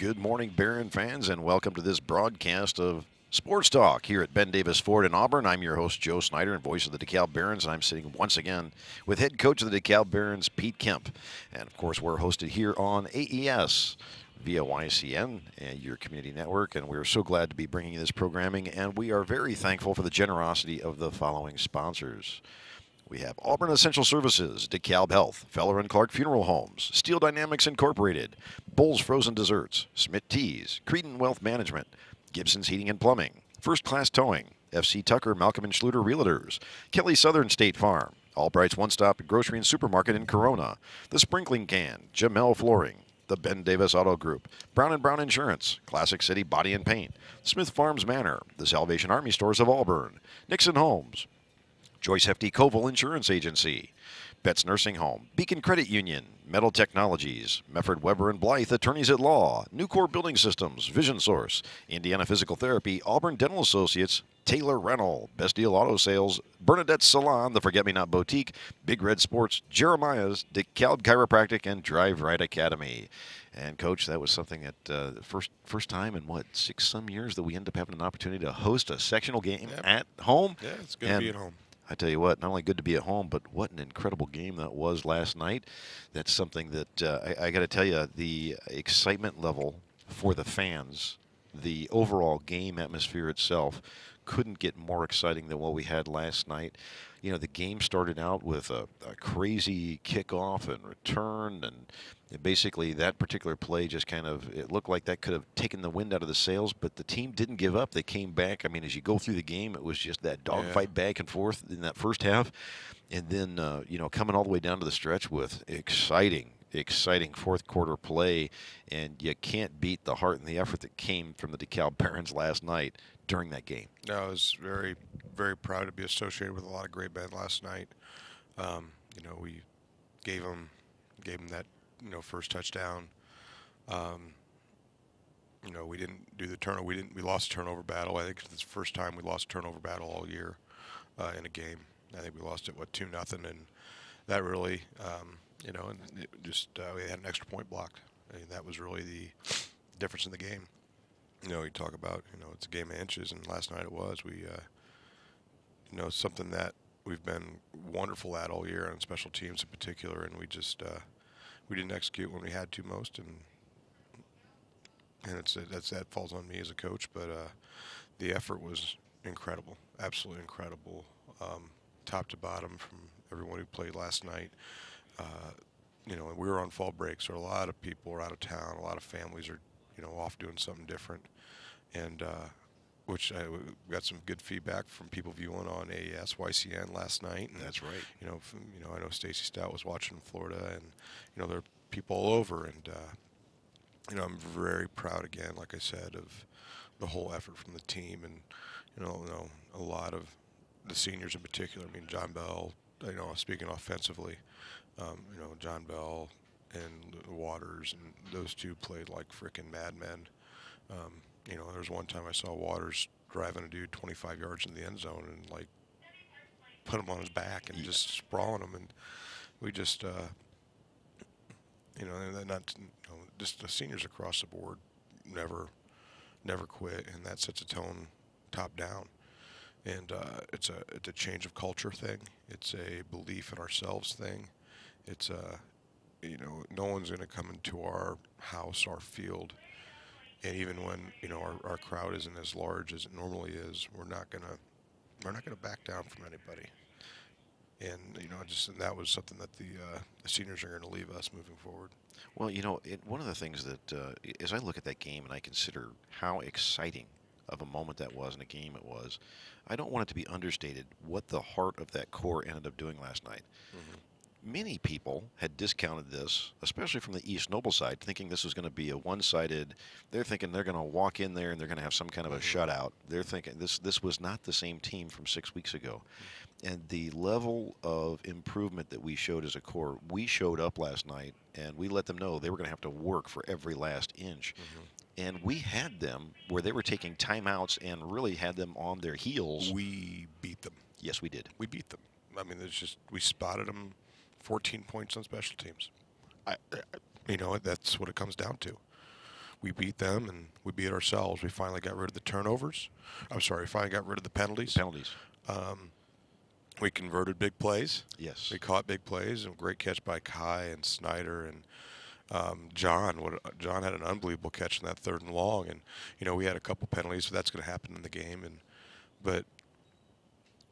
Good morning, Barron fans, and welcome to this broadcast of Sports Talk here at Ben Davis Ford in Auburn. I'm your host, Joe Snyder, and voice of the DeKalb Barons. I'm sitting once again with head coach of the DeKalb Barons, Pete Kempf. And, of course, we're hosted here on AES via YCN and your community network, and we're so glad to be bringing you this programming, and we are very thankful for the generosity of the following sponsors. We have Auburn Essential Services, DeKalb Health, Feller and Clark Funeral Homes, Steel Dynamics Incorporated, Bull's Frozen Desserts, Smith Teas, Creedon Wealth Management, Gibson's Heating and Plumbing, First Class Towing, FC Tucker, Malcolm and Schluter Realtors, Kelly Southern State Farm, Albright's One Stop Grocery and Supermarket in Corona, The Sprinkling Can, Jamel Flooring, the Ben Davis Auto Group, Brown & Brown Insurance, Classic City Body and Paint, Smith Farms Manor, the Salvation Army Stores of Auburn, Nixon Homes, Joyce Hefty Koval Insurance Agency, Betts Nursing Home, Beacon Credit Union, Metal Technologies, Mefford Weber and Blythe Attorneys at Law, Nucor Building Systems, Vision Source, Indiana Physical Therapy, Auburn Dental Associates, Taylor Rental, Best Deal Auto Sales, Bernadette's Salon, the Forget Me Not Boutique, Big Red Sports, Jeremiah's, DeKalb Chiropractic, and Drive Right Academy. And, Coach, that was something that first time in, what, 6-some years that we ended up having an opportunity to host a sectional game at home. Yeah, it's good to be at home. I tell you what, not only good to be at home, but what an incredible game that was last night. That's something that I got to tell you, the excitement level for the fans, the overall game atmosphere itself, couldn't get more exciting than what we had last night. You know, the game started out with a crazy kickoff and return, and basically that particular play just kind of, it looked like that could have taken the wind out of the sails, but the team didn't give up. They came back. I mean, as you go through the game, it was just that dogfight back and forth in that first half, and then, you know, coming all the way down to the stretch with exciting fourth quarter play, and you can't beat the heart and the effort that came from the DeKalb Barons last night during that game. No, I was very, very proud to be associated with a lot of great men last night. You know, we gave them that, you know, first touchdown. You know, we didn't do the turnover. We lost a turnover battle. I think it's the first time we lost a turnover battle all year in a game. I think we lost it 2-0, and that really, you know, and it just we had an extra point blocked. I mean, that was really the difference in the game. You know, you talk about, you know, it's a game of inches, and last night it was. We, you know, something that we've been wonderful at all year on special teams in particular, and we just we didn't execute when we had to most, and that falls on me as a coach. But the effort was incredible, absolutely incredible, top to bottom from everyone who played last night. You know, and we were on fall break, so a lot of people are out of town. A lot of families are, you know, off doing something different, and which we got some good feedback from people viewing on AES YCN last night. And, that's right. You know, I know Stacy Stout was watching in Florida, and you know there are people all over, and you know, I'm very proud again, like I said, of the whole effort from the team, and you know a lot of the seniors in particular. I mean, John Bell. You know, speaking offensively, you know, John Bell and Waters, and those two played like frickin' madmen. You know, there was one time I saw Waters driving a dude 25 yards in the end zone and like put him on his back and just sprawling him, and we just, you know, and not, you know, just the seniors across the board never quit, and that sets a tone top down. And it's a change of culture thing. It's a belief in ourselves thing. It's a, you know, no one's going to come into our house, our field, and even when, you know, our crowd isn't as large as it normally is, we're not gonna back down from anybody. And you know, and that was something that the seniors are going to leave us moving forward. Well, you know, one of the things that, as I look at that game and I consider how exciting of a moment that was and a game it was, I don't want it to be understated what the heart of that core ended up doing last night. Many people had discounted this, especially from the East Noble side, thinking this was going to be a one-sided. They're thinking they're going to walk in there and they're going to have some kind of a shutout. They're thinking this was not the same team from 6 weeks ago. And the level of improvement that we showed as a core, we showed up last night and we let them know they were going to have to work for every last inch. And we had them where they were taking timeouts and really had them on their heels. We beat them. Yes, we did. We beat them. I mean, it's just we spotted them 14 points on special teams. You know, that's what it comes down to. we beat them and we beat ourselves. We finally got rid of the turnovers. I'm sorry, finally got rid of the penalties. Penalties. We converted big plays. Yes. We caught big plays, and great catch by Kai and Snyder and John. John had an unbelievable catch in that 3rd and long, and we had a couple penalties, so that's going to happen in the game. But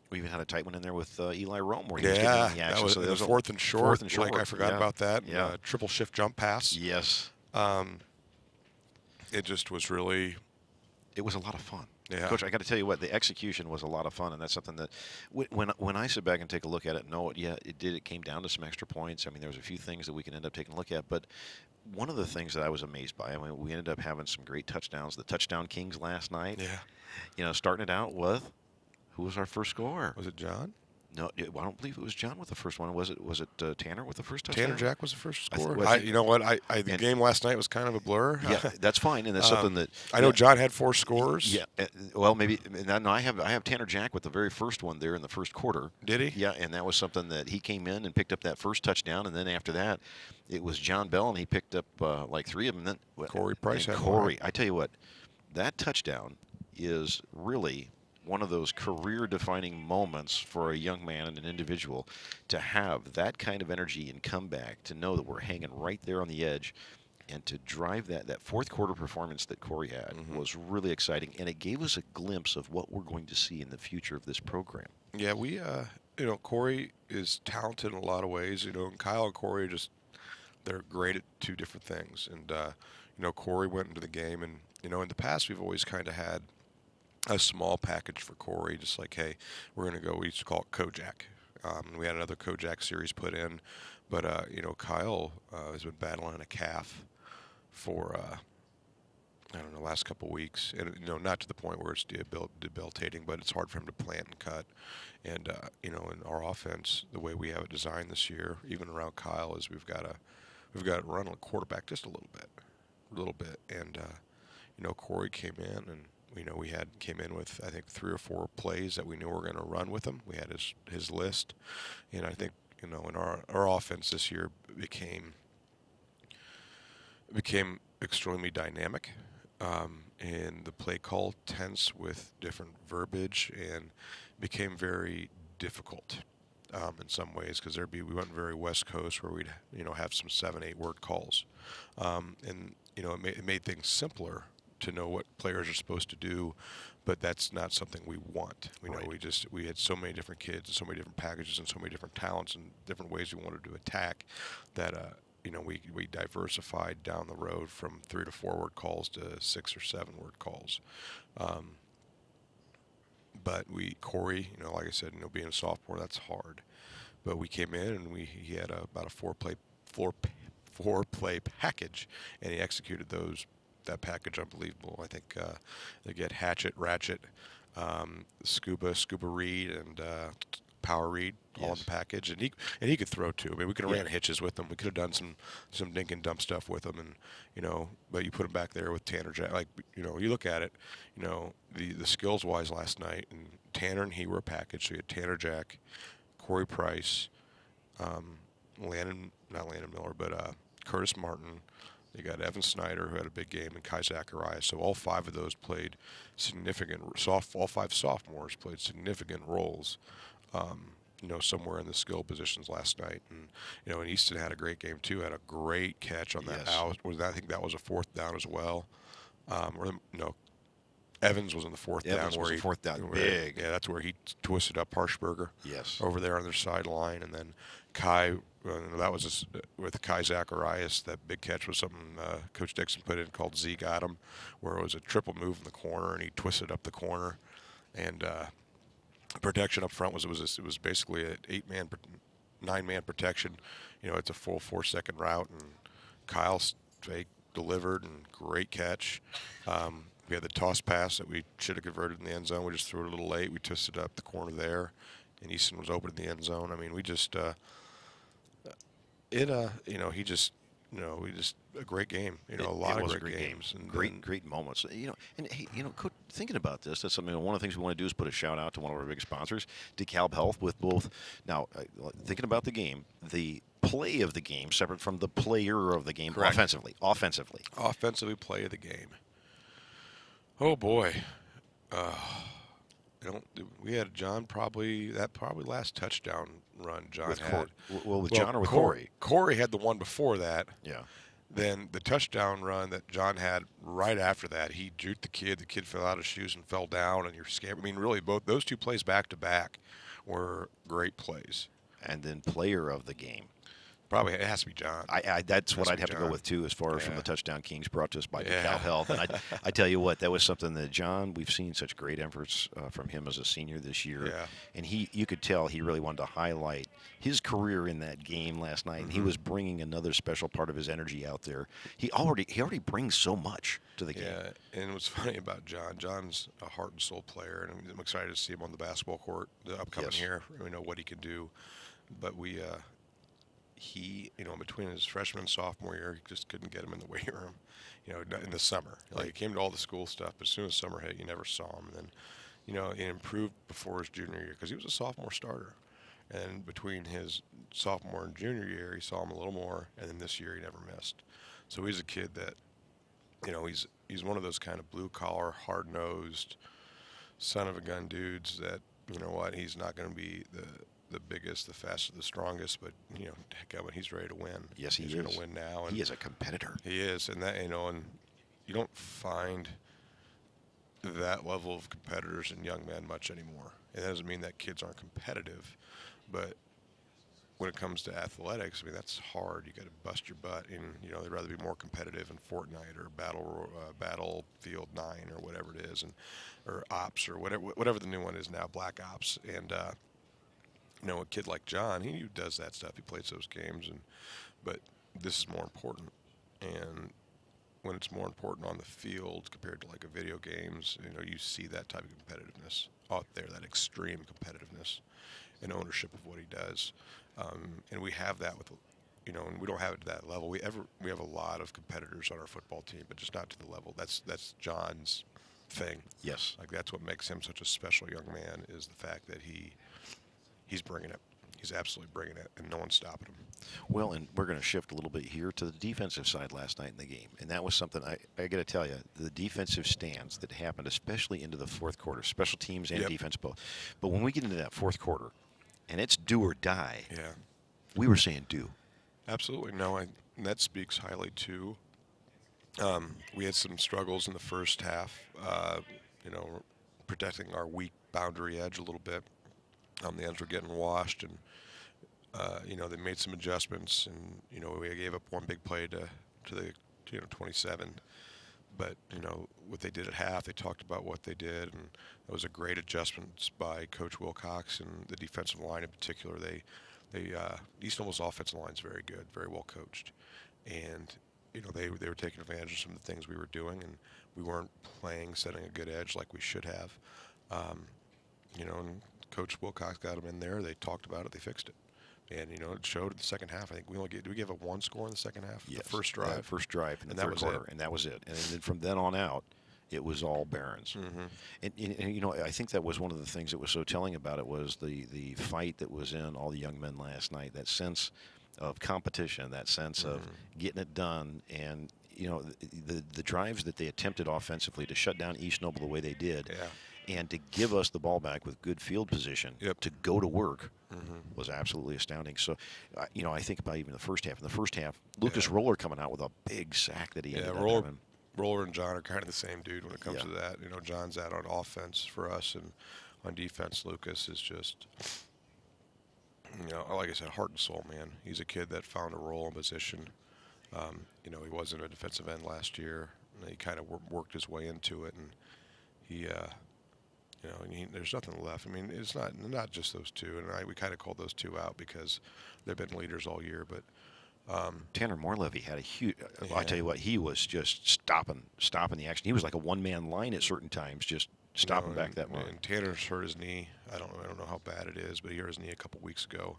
we even had a tight one in there with Eli Rome where he was getting in the that action. was, So it was a 4th and short. 4th and short. Like I forgot about that. Yeah. Triple shift jump pass. Yes. It just was really. It was a lot of fun. Yeah. Coach, I got to tell you what, the execution was a lot of fun, and that's something that when I sit back and take a look at it, no, yeah, it did. It came down to some extra points. I mean, there was a few things that we can end up taking a look at, but one of the things that I was amazed by, I mean, we ended up having some great touchdowns. The touchdown kings last night. Yeah. Starting it out with, who was our first scorer? Was it John? No, I don't believe it was John with the first one. Was it Tanner with the first touchdown? Tanner Jack was the first scorer. You know what? The game last night was kind of a blur. Yeah, that's fine, and that's something that I know. John had 4 scores. Yeah, well, maybe. No, I have Tanner Jack with the very first one there in the first quarter. Did he? Yeah, and that was something that he came in and picked up that first touchdown, and then after that, it was John Bell, and he picked up like 3 of them. And then Corey Price had Corey. I tell you what, that touchdown is really one of those career-defining moments for a young man and an individual to have that kind of energy and comeback, to know that we're hanging right there on the edge, and to drive that 4th quarter performance that Corey had was really exciting, and it gave us a glimpse of what we're going to see in the future of this program. Yeah, we, Corey is talented in a lot of ways, and Kyle and Corey they're great at 2 different things, and, Corey went into the game, and, in the past we've always kind of had a small package for Corey, just like, hey, we're going to go, we used to call it Kojak. We had another Kojak series put in, but, Kyle has been battling a calf for, I don't know, last couple weeks, and, not to the point where it's debilitating, but it's hard for him to plant and cut. And, in our offense, the way we have it designed this year, even around Kyle, is we've got to run a quarterback just a little bit. And, Corey came in and, we came in with, I think, 3 or 4 plays that we knew we were going to run with him. We had his list, and I think, in our offense this year became extremely dynamic, and the play call tense with different verbiage, and became very difficult in some ways, because we went very West Coast where we'd have some 7-8 word calls, and it made things simpler to know what players are supposed to do, but that's not something we want. We had so many different kids and so many different packages and so many different talents and different ways we wanted to attack that we diversified down the road from 3 to 4 word calls to 6 or 7 word calls. But Corey, like I said, being a sophomore, that's hard. But we came in and he had about a 4 play package, and he executed that package unbelievable. I think they get hatchet, ratchet, scuba read, and power read all in the package, and he could throw too. I mean, we could have ran hitches with him. We could have done some dink and dump stuff with him, and but you put him back there with Tanner Jack. Like you look at it, the skills wise last night, and Tanner and he were a package. So you had Tanner Jack, Corey Price, not Landon Miller, but Curtis Martin. You got Evan Snyder, who had a big game, and Kai Zacharias. So all 5 of those played all 5 sophomores played significant roles, somewhere in the skill positions last night. And, Easton had a great game, too, had a great catch on that out. I think that was a 4th down as well. Evans was in the 4th down. Evans was the 4th down, big. Yeah, that's where he twisted up Harshberger. Yes. Over there on their sideline. And then Kai, that was with Kai Zacharias. That big catch was something Coach Dixon put in called Z got him, where it was a triple move in the corner, and he twisted up the corner. And protection up front was basically an 9-man protection. It's a full 4-second route, and Kyle fake delivered, and great catch. We had the toss pass that we should have converted in the end zone. We just threw it a little late. We twisted up the corner there, and Easton was open in the end zone. I mean, we just he just we just a great game. A It lot of was a great great game. games. And Great moments. And hey, Coach, thinking about this, that's something. One of the things we want to do is put a shout out to one of our big sponsors, DeKalb Health, with both. Now, thinking about the game, the play of the game separate from the player of the game. Correct. Offensively, play of the game. Oh boy, we had John probably last touchdown run John with had. with John or with Corey? Corey had the one before that. Yeah. Then the touchdown run that John had right after that, he juked the kid. The kid fell out of his shoes and fell down, and you're scared. I mean, really, both those two plays back to back were great plays. And then player of the game. Probably it has to be John. That's what I'd have to go with too, as far as from the Touchdown Kings brought to us by DeKalb Health. And I tell you what, that was something that John. We've seen such great efforts from him as a senior this year, and you could tell he really wanted to highlight his career in that game last night. And he was bringing another special part of his energy out there. He already brings so much to the game. Yeah, and what's funny about John? John's a heart and soul player, and I'm excited to see him on the basketball court the upcoming year. We know what he can do, but he, between his freshman and sophomore year, he just couldn't get him in the weight room, in the summer. Like, he came to all the school stuff, but as soon as summer hit, you never saw him. And then, he improved before his junior year because he was a sophomore starter. And between his sophomore and junior year, he saw him a little more, and then this year he never missed. So he's a kid that, he's one of those kind of blue-collar, hard-nosed, son-of-a-gun dudes that, he's not going to be the biggest, the fastest, the strongest, but heck of it, he's ready to win. Yes, he's going to win now. And he is a competitor. He is, and that and you don't find that level of competitors in young men much anymore. It doesn't mean that kids aren't competitive, but when it comes to athletics, I mean, that's hard. You got to bust your butt, and they'd rather be more competitive in Fortnite or Battlefield 9 or whatever it is, or Ops or whatever the new one is now, Black Ops, and. A kid like John, he does that stuff. He plays those games, but this is more important. And when it's more important on the field compared to like a video games, you see that type of competitiveness out there, that extreme competitiveness and ownership of what he does. And we have that with, and we don't have it to that level. We have a lot of competitors on our football team, but just not to the level. That's John's thing. Yes. Like, that's what makes him such a special young man, is the fact that he's bringing it. He's absolutely bringing it, and no one's stopping him. Well, and we're going to shift a little bit here to the defensive side last night in the game. And that was something I got to tell you, the defensive stands that happened, especially into the fourth quarter, special teams and defense both. But when we get into that fourth quarter, and it's do or die, we were saying do. Absolutely. No, and that speaks highly to, we had some struggles in the first half, protecting our weak boundary edge a little bit. The ends were getting washed, and they made some adjustments, and we gave up one big play to the 27. But what they did at half, they talked about what they did, and it was a great adjustment by Coach Wilcox and the defensive line in particular. East Noble's offensive line is very good, very well coached, and they were taking advantage of some of the things we were doing, and we weren't setting a good edge like we should have, and Coach Wilcox got them in there. They talked about it. They fixed it. And, it showed in the second half. I think did we give up one score in the second half? Yes. The first drive. First drive in the third quarter. And that was it. And then from then on out, it was all Barons. And I think that was one of the things that was so telling about it was the fight that was in all the young men last night, that sense of competition, that sense of getting it done. And, the drives that they attempted offensively to shut down East Noble the way they did. Yeah. And to give us the ball back with good field position to go to work was absolutely astounding. So, I think about even the first half. In the first half, Lucas Roller coming out with a big sack that he ended up having. Roller and John are kind of the same dude when it comes to that. John's out on offense for us, and on defense, Lucas is just, like I said, heart and soul, man. He's a kid that found a role and position. He wasn't a defensive end last year. And he kind of worked his way into it, and he there's nothing left. I mean, it's not just those two, and we kind of called those two out because they've been leaders all year. But Tanner Morlevy had a huge. I tell you what, he was just stopping the action. He was like a one-man line at certain times, just stopping back that run. And Tanner's hurt his knee. I don't know how bad it is, but he hurt his knee a couple weeks ago.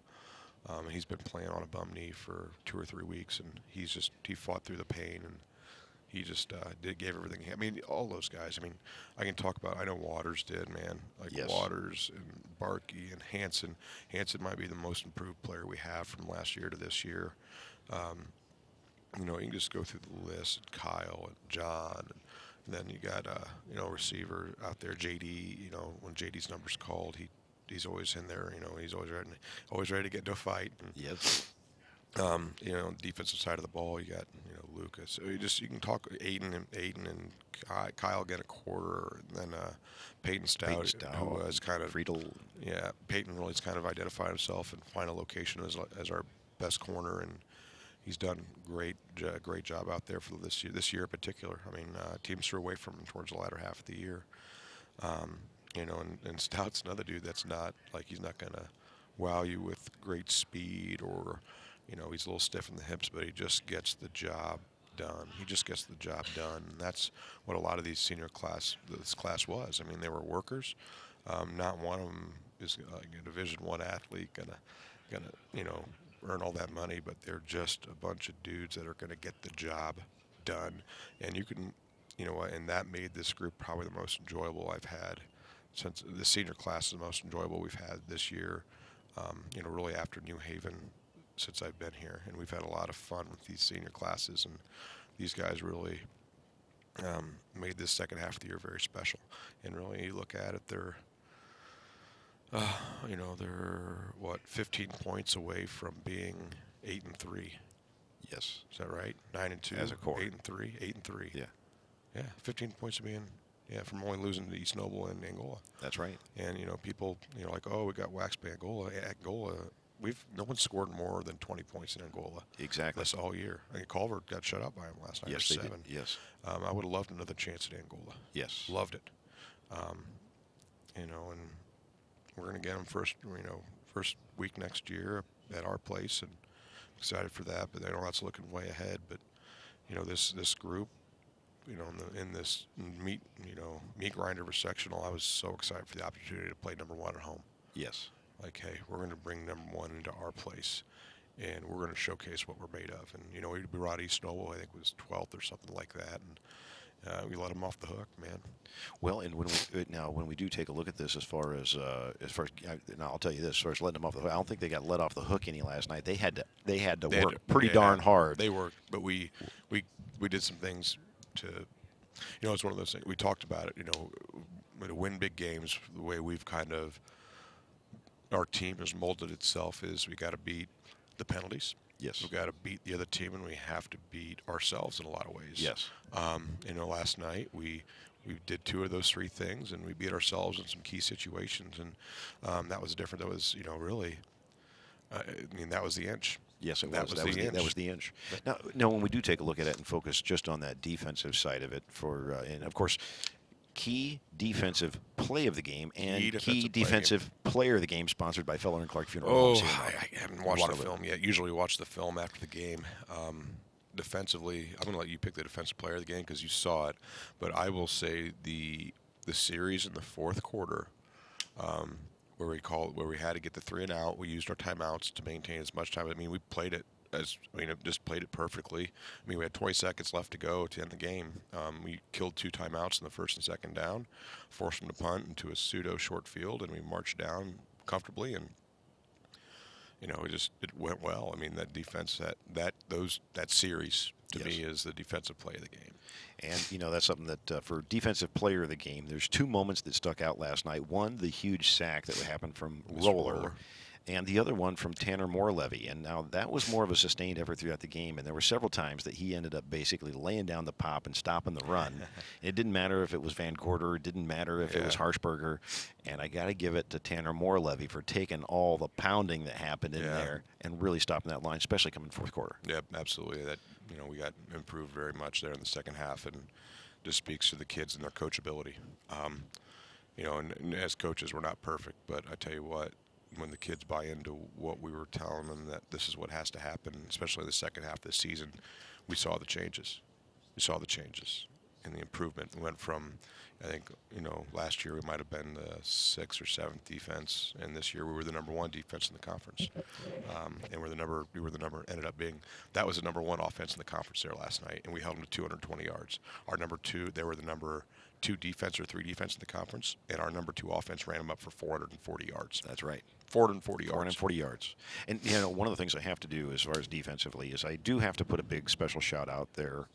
And he's been playing on a bum knee for 2 or 3 weeks, and he fought through the pain, and he just gave everything. I mean, all those guys. I mean, I can talk about. I know Waters did, man. Like Yes. Waters and Barkey and Hanson. Hanson might be the most improved player we have from last year to this year. You know, you can just go through the list. Kyle and John, and then you got you know, receiver out there, JD. You know, when JD's number's called, he's always in there. You know, he's always ready to get into a fight. And, Yes. you know, defensive side of the ball, you got, you know, Lucas. So you can talk Aiden and Kyle get a quarter, and then Peyton Stout, who was kind of Friedel. yeah. Peyton really has kind of identified himself and find a location as our best corner, and he's done great job out there for this year. This year in particular, I mean, teams threw away from him towards the latter half of the year. You know, and Stout's another dude that's not like, he's not gonna wow you with great speed, or, you know, he's a little stiff in the hips, but he just gets the job done. He just gets the job done. And that's what a lot of this class was. I mean, they were workers. Not one of them is a Division I athlete gonna you know, earn all that money, but they're just a bunch of dudes that are gonna get the job done. And you can, you know, and that made this group probably the most enjoyable I've had since the senior class is the most enjoyable we've had this year. You know, really after New Haven, since I've been here, and we've had a lot of fun with these senior classes, and these guys really made this second half of the year very special. And really, you look at it, they're you know, they're what, 15 points away from being 8-3. Yes. Is that right? 9-2 As a core. 8-3. 8-3. Yeah. Yeah, 15 points of being, yeah, from only losing to East Noble and Angola. That's right. And, you know, people, you know, like, oh, we got waxed by Angola. Angola, no one scored more than 20 points in Angola. Exactly. That's all year. I mean, Culver got shut out by him last night. Yes, for they 7. did. Yes. I would have loved another chance at Angola. Yes. Loved it. You know, and we're going to get them first week next year at our place, and excited for that. But I know that's looking way ahead. But, you know, this group, you know, in this meat grinder sectional, I was so excited for the opportunity to play number 1 at home. Yes. Like, hey, we're going to bring number 1 into our place, and we're going to showcase what we're made of. And, you know, we brought East Noble, I think it was 12th or something like that, and we let them off the hook, man. Well, and when we do take a look at this, as far as now I'll tell you this, as far as letting them off the hook, I don't think they got let off the hook any last night. They had to work pretty darn hard. They worked, but we did some things to, you know, it's one of those things. We talked about it, you know, to win big games, the way we've kind of, our team has molded itself is we got to beat the penalties. Yes. We've got to beat the other team, and we have to beat ourselves in a lot of ways. Yes. You know, last night we did 2 of those 3 things, and we beat ourselves in some key situations, and that was different. That was, you know, really, I mean, that was the inch. Yes, it was. That was the inch. Now, when we do take a look at it and focus just on that defensive side of it, and of course, key defensive play of the game and key defensive player of the game, sponsored by Feller and Clark Funeral Oh, Homes. I haven't watched the film yet. Usually watch the film after the game. Defensively, I'm going to let you pick the defensive player of the game because you saw it. But I will say the series in the fourth quarter, where we had to get the 3 and out. We used our timeouts to maintain as much time. I mean, we played it just played it perfectly. I mean, we had 20 seconds left to go to end the game. We killed 2 timeouts in the first and second down, forced them to punt into a pseudo short field, and we marched down comfortably. And, you know, it went well. I mean, that defense, that series to me is the defensive play of the game. And, you know, that's something that for defensive player of the game, there's 2 moments that stuck out last night. One, the huge sack that happened from Roller. And the other one from Tanner Morlevy. And now that was more of a sustained effort throughout the game. And there were several times that he ended up basically laying down the pop and stopping the run. It didn't matter if it was Van Gorder. It didn't matter if it was Harshberger. And I got to give it to Tanner Morlevy for taking all the pounding that happened in there and really stopping that line, especially coming fourth quarter. Yeah, absolutely. That, you know, we got improved very much there in the second half, and just speaks to the kids and their coachability. You know, and as coaches, we're not perfect, but I tell you what, when the kids buy into what we were telling them, that this is what has to happen, especially the second half of the season, we saw the changes. and the improvement. We went from, I think, last year we might have been the 6th or 7th defense, and this year we were the number 1 defense in the conference. And ended up being, that was the number 1 offense in the conference there last night, and we held them to 220 yards. Our number 2, they were the number 2 defense or 3 defense in the conference, and our number 2 offense ran them up for 440 yards. That's right. 440 yards. 440 yards. And, one of the things I have to do as far as defensively is I do have to put a big special shout out there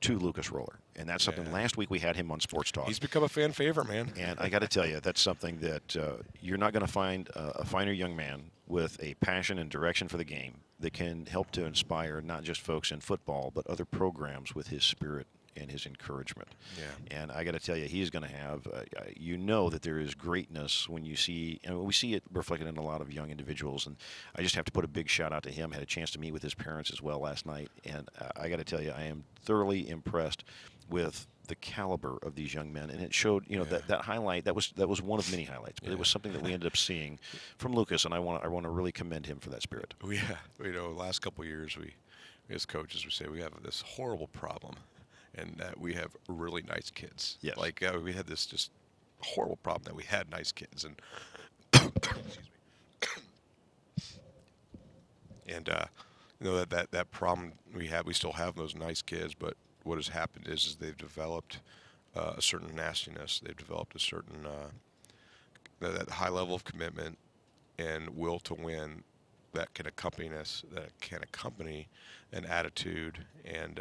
to Lucas Roller. And that's something, last week we had him on Sports Talk. He's become a fan favorite, man. And I got to tell you, that's something that you're not going to find a finer young man with a passion and direction for the game that can help to inspire not just folks in football, but other programs with his spirit and his encouragement. Yeah. And I got to tell you, he's going to have, that there is greatness when you see, and we see it reflected in a lot of young individuals. And I just have to put a big shout out to him. Had a chance to meet with his parents as well last night. And I got to tell you, I am thoroughly impressed with the caliber of these young men, and it showed. That highlight that was one of many highlights, but it was something that we ended up seeing from Lucas, and I want to really commend him for that spirit. The last couple of years, we as coaches, we say we have this horrible problem, and that we have really nice kids. Yes. Like we had this just horrible problem that we had nice kids, and excuse me, and that problem we still have those nice kids, but what has happened is they've developed a certain nastiness. They've developed a certain that high level of commitment and will to win that can accompany an attitude and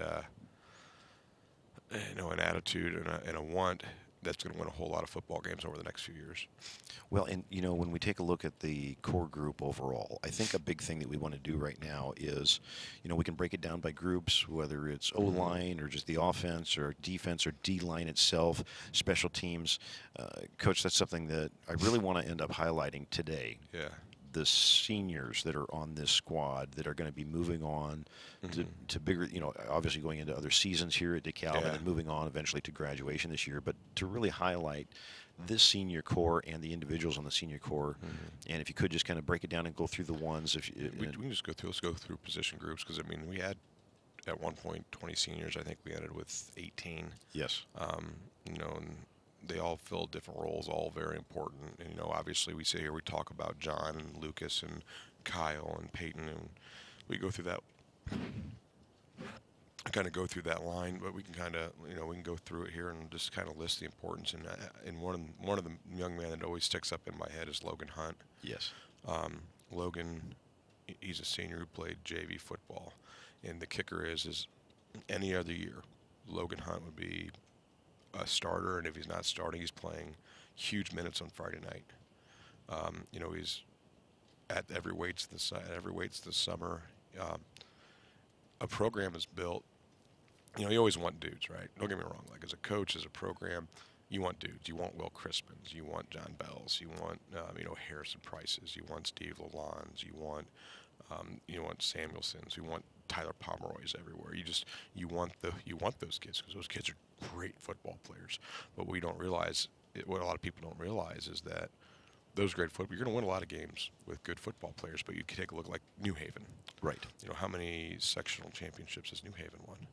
an attitude and a want that's going to win a whole lot of football games over the next few years. Well, and when we take a look at the core group overall, I think a big thing that we want to do right now is, we can break it down by groups, whether it's O-line or just the offense or defense or D-line itself, special teams. Coach, that's something that I really want to end up highlighting today. Yeah. The seniors that are on this squad that are going to be moving on to bigger, obviously going into other seasons here at DeKalb and then moving on eventually to graduation this year, but to really highlight this senior core and the individuals on the senior core. And if you could just kind of break it down and go through the ones. We can just let's go through position groups, because, we had at one point 20 seniors. I think we ended with 18. Yes. And they all fill different roles, all very important. And, obviously we sit here, we talk about John and Lucas and Kyle and Peyton, and we go through that, line, but we can kind of, we can go through it here and just kind of list the importance. And one of the young men that always sticks up in my head is Logan Hunt. Yes. Logan, he's a senior who played JV football. And the kicker is any other year, Logan Hunt would be a starter, and if he's not starting, he's playing huge minutes on Friday night. He's at every weights this summer. A program is built. You always want dudes, right? Don't get me wrong. Like, as a coach, as a program, you want dudes. You want Will Crispins. You want John Bells. You want Harrison Prices. You want Steve Lalondes. You want Samuelsons. You want Tyler Pomeroy's everywhere. You want those kids, because those kids are great football players. But what a lot of people don't realize is that those great football, you're going to win a lot of games with good football players. But you can take a look like New Haven. Right. How many sectional championships has New Haven won?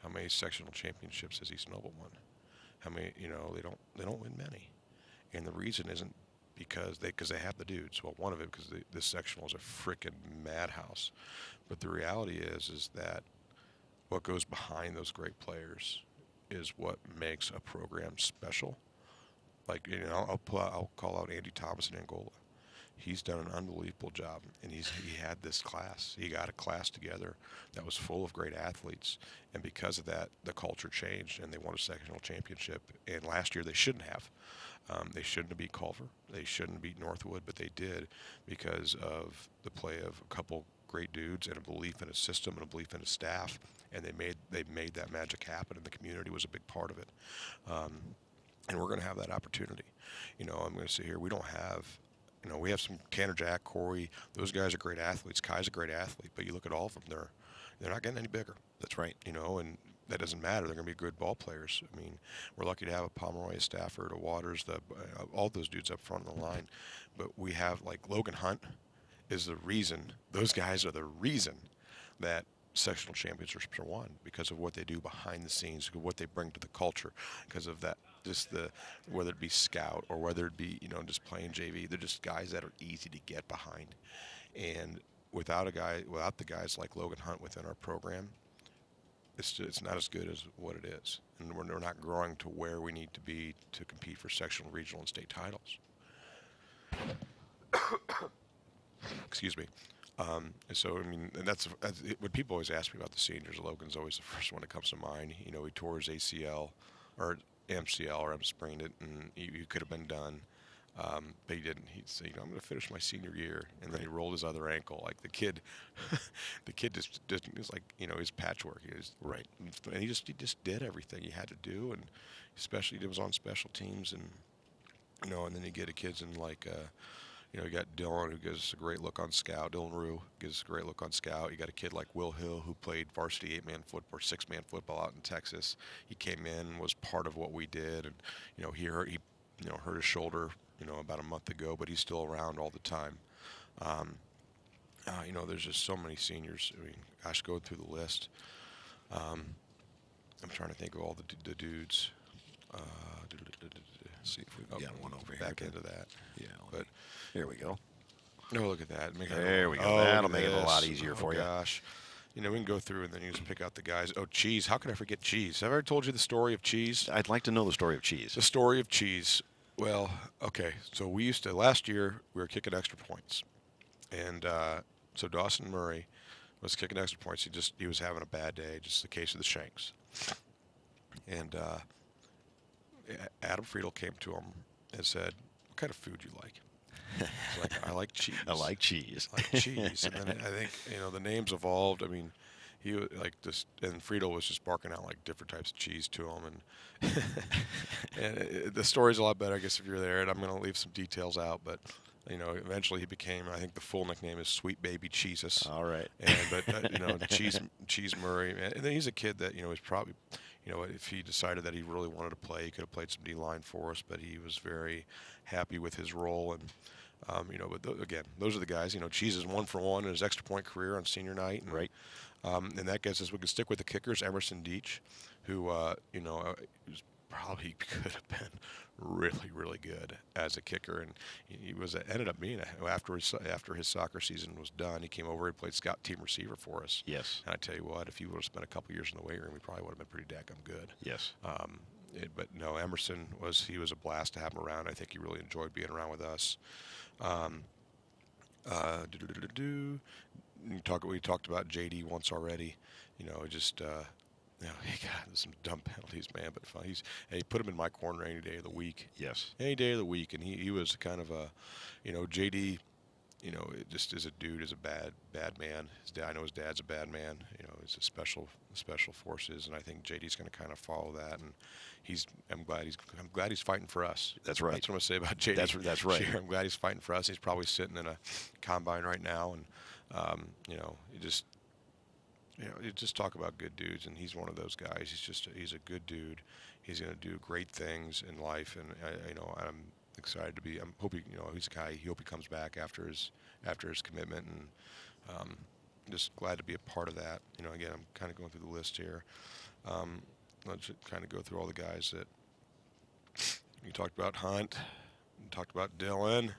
How many sectional championships has East Noble won? How many? They don't win many, and the reason isn't because they have the dudes. Well, one of it, because this sectional is a freaking madhouse. But the reality is that what goes behind those great players is what makes a program special. Like, I'll call out Andy Thomas in Angola. He's done an unbelievable job, and he had this class. He got a class together that was full of great athletes, and because of that, the culture changed, and they won a sectional championship. And last year they shouldn't have. They shouldn't have beat Culver. They shouldn't have beat Northwood, but they did because of the play of a couple great dudes and a belief in a system and a belief in a staff, and they made that magic happen, and the community was a big part of it. And we're going to have that opportunity. I'm going to sit here. We don't have. We have some Tanner, Jack, Corey. Those guys are great athletes. Kai's a great athlete, but you look at all of them, they're not getting any bigger. That's right. And that doesn't matter. They're going to be good ball players. We're lucky to have a Pomeroy, a Stafford, a Waters, all those dudes up front of the line. But we have, like, Logan Hunt is the reason. Those guys are the reason that sectional championships are won because of what they do behind the scenes, what they bring to the culture, because of that. Just whether it be scout or whether it be just playing JV, they're just guys that are easy to get behind. And without the guys like Logan Hunt within our program, it's not as good as what it is, and we're not growing to where we need to be to compete for sectional, regional, and state titles. Excuse me. And so, I mean, and that's when people always ask me about the seniors. Logan's always the first one that comes to mind. He tore his ACL or MCL, or sprained it, and he could have been done. But he didn't. He'd say, I'm going to finish my senior year, and then he rolled his other ankle. Like the kid just was like, his patchwork. He was Right. And he just did everything he had to do, and especially he was on special teams, and and then you get kids in like. You got Dylan, who gives us a great look on scout. Dylan Rue gives us a great look on scout. You got a kid like Will Hill, who played varsity 8-man football or 6-man football out in Texas. He came in and was part of what we did, and he hurt his shoulder about a month ago, but he's still around all the time. There's just so many seniors. I mean, gosh, going through the list. I'm trying to think of all the dudes. See if we got one over here. Back into that. Yeah, but here we go. No, look at that. There we go. That'll make it a lot easier for you. Gosh. We can go through and then you just pick out the guys. Oh, Cheese. How could I forget Cheese? Have I ever told you the story of Cheese? I'd like to know the story of Cheese. The story of Cheese. Well, okay. So we used to, last year, we were kicking extra points. And so Dawson Murray was kicking extra points. He was having a bad day, just the case of the shanks. And Adam Friedel came to him and said, "What kind of food do you like?" He's like, "I like cheese." I like cheese. I like cheese. And then I think the names evolved. I mean, he was like this, and Friedel was just barking out like different types of cheese to him, and the story's a lot better, I guess, if you're there. And I'm going to leave some details out, but eventually he became, I think the full nickname is Sweet Baby Cheesus. All right. But Cheese Murray, and then he's a kid that he's probably. If he decided that he really wanted to play, he could have played some D-line for us, but he was very happy with his role. And, again, those are the guys. Cheese is 1 for 1 in his extra point career on senior night. And, right. And that gets us, we can stick with the kickers, Emerson Deach, who, probably could have been really, really good as a kicker. And he ended up being, after his soccer season was done, he came over and played scout team receiver for us. Yes. And I tell you what, if he would have spent a couple years in the weight room, he probably would have been pretty daggum good. Yes. But no, Emerson was a blast to have him around. I think he really enjoyed being around with us. We talked about JD once already. He got some dumb penalties, man, but fun. He put him in my corner any day of the week. Yes. Any day of the week, and he was kind of a, JD, just as a dude, is a bad man. I know his dad's a bad man. He's a special forces, and I think JD's going to kind of follow that. And I'm glad he's fighting for us. That's right. That's what I'm going to say about JD. That's right. I'm glad he's fighting for us. He's probably sitting in a combine right now, and you just talk about good dudes, and he's one of those guys. He's a good dude. He's going to do great things in life, and I'm excited to be. I'm hoping he's a guy. I hope he comes back after his commitment, and just glad to be a part of that. Again, I'm kind of going through the list here. Let's kind of go through all the guys that you talked about. Hunt, you talked about Dylan.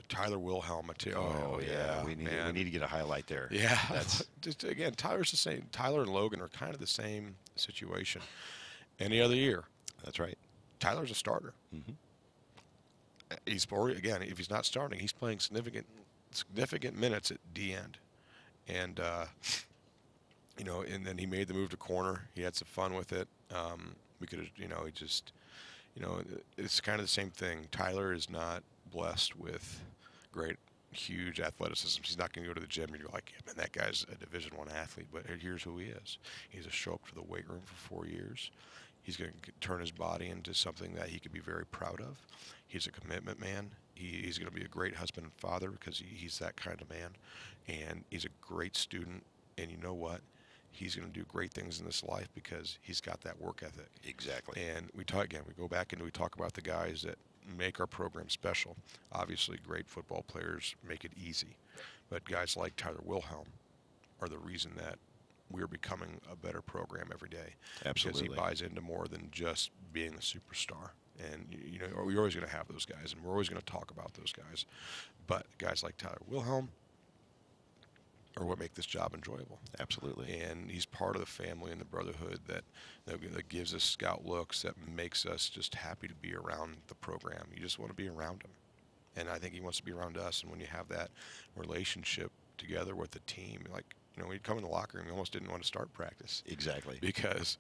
Tyler Wilhelm. Oh yeah, we need to get a highlight there. Yeah, that's just, again, Tyler's the same. Tyler and Logan are kind of the same situation. Any other year, that's right. Tyler's a starter. Mm-hmm. If he's not starting, he's playing significant minutes at D end, and and then he made the move to corner. He had some fun with it. We could have, it's kind of the same thing. Tyler is not blessed with great, huge athleticism. He's not going to go to the gym and you're like, man, that guy's a Division I athlete. But here's who he is. He's a show up to the weight room for 4 years. He's going to turn his body into something that he could be very proud of. He's a commitment man. He's going to be a great husband and father because he's that kind of man. And he's a great student. And you know what? He's going to do great things in this life because he's got that work ethic. Exactly. And we go back and we talk about the guys that make our program special. Obviously, great football players make it easy, but guys like Tyler Wilhelm are the reason that we're becoming a better program every day. Absolutely. Because he buys into more than just being the superstar. And, we're always going to have those guys, and we're always going to talk about those guys. But guys like Tyler Wilhelm are what make this job enjoyable. Absolutely. And he's part of the family and the brotherhood that gives us scout looks, that makes us just happy to be around the program. You just want to be around him. And I think he wants to be around us. And when you have that relationship together with the team, like, when you come in the locker room, you almost didn't want to start practice. Exactly. Because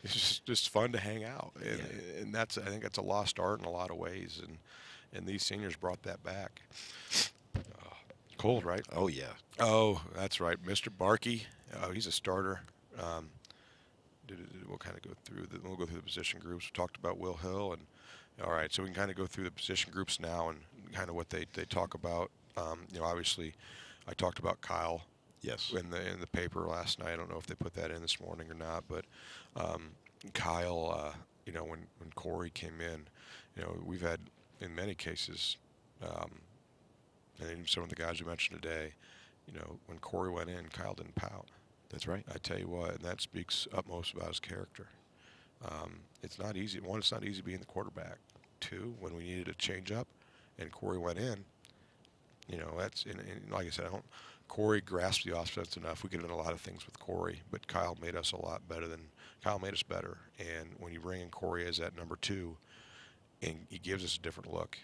it's just fun to hang out. And I think that's a lost art in a lot of ways. And these seniors brought that back. Cold, right? Oh, yeah. Oh, that's right. Mr. Barkey, he's a starter. We'll kind of go through the position groups. We talked about Will Hill. And all right, so we can kind of go through the position groups now and kind of what they talk about. Obviously, I talked about Kyle. Yes. In the paper last night. I don't know if they put that in this morning or not, but Kyle, when Corey came in, we've had in many cases, and even some of the guys we mentioned today, when Corey went in, Kyle didn't pout. That's right. I tell you what, and that speaks utmost about his character. It's not easy. One, it's not easy being the quarterback. Two, when we needed a change up, and Corey went in, that's and like I said, Corey grasped the offense enough. We could have done a lot of things with Corey, but Kyle made us a lot better Kyle made us better. And when you bring in Corey as that number 2, and he gives us a different look,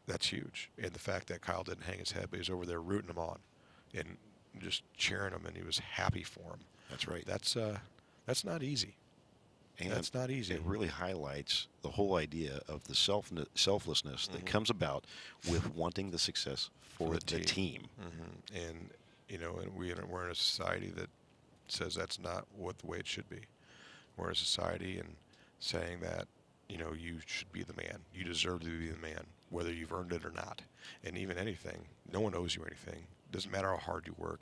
that's huge. And the fact that Kyle didn't hang his head, but he was over there rooting him on and just cheering him, and he was happy for him. That's right. That's not easy. And that's not easy. It really highlights the whole idea of the selflessness that comes about with wanting the success for the team. Mm-hmm. And we're in a society that says that's not the way it should be. We're in a society and saying that you should be the man. You deserve to be the man, whether you've earned it or not. And even anything, no one owes you anything. Doesn't matter how hard you work.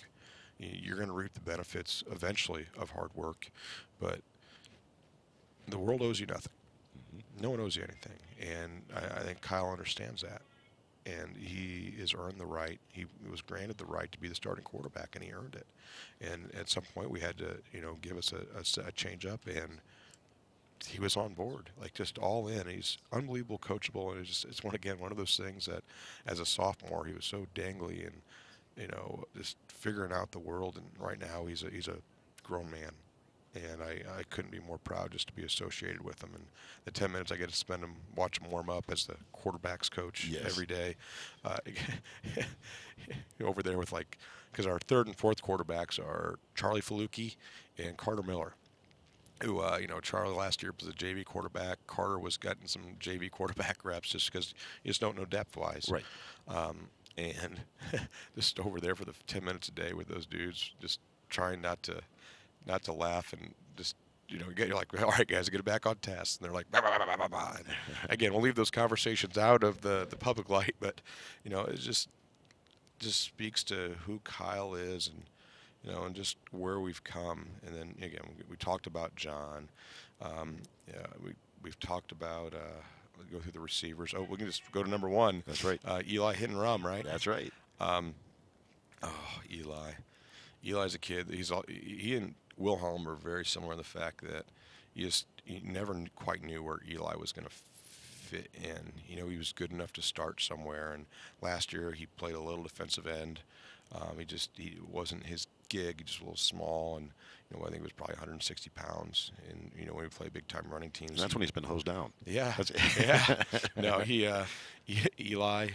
You're going to reap the benefits eventually of hard work, but the world owes you nothing. Mm-hmm. No one owes you anything. And I think Kyle understands that. And he has earned the right. He was granted the right to be the starting quarterback, and he earned it. And at some point, we had to, give us a change up, and he was on board, like just all in. He's unbelievable coachable, and it's one of those things that, as a sophomore, he was so dangly and, just figuring out the world. And right now, he's a grown man. And I couldn't be more proud just to be associated with him. And the 10 minutes I get to spend him, watch him warm up as the quarterback's coach every day. Over there with because our third and fourth quarterbacks are Charlie Falucki and Carter Miller, who, Charlie last year was a JV quarterback. Carter was getting some JV quarterback reps just because you just don't know depth-wise. Right. And just over there for the 10 minutes a day with those dudes, just trying not to laugh and just, you're like, all right, guys, get it back on task. And they're like, bah, bah, bah, bah, bah. And again, we'll leave those conversations out of the public light, but, it just speaks to who Kyle is and just where we've come. And then, again, we talked about John. We've talked about, go through the receivers. Oh, we can just go to number 1. That's right. Eli Hidden Rum, right? That's right. Eli. Eli's a kid. He and Wilhelm are very similar in the fact that you never quite knew where Eli was going to fit in. He was good enough to start somewhere, and last year he played a little defensive end. He wasn't his gig. He just a little small, and I think it was probably 160 pounds. And when we play big time running teams, and that's when he's been hosed down. Yeah, yeah. No, Eli.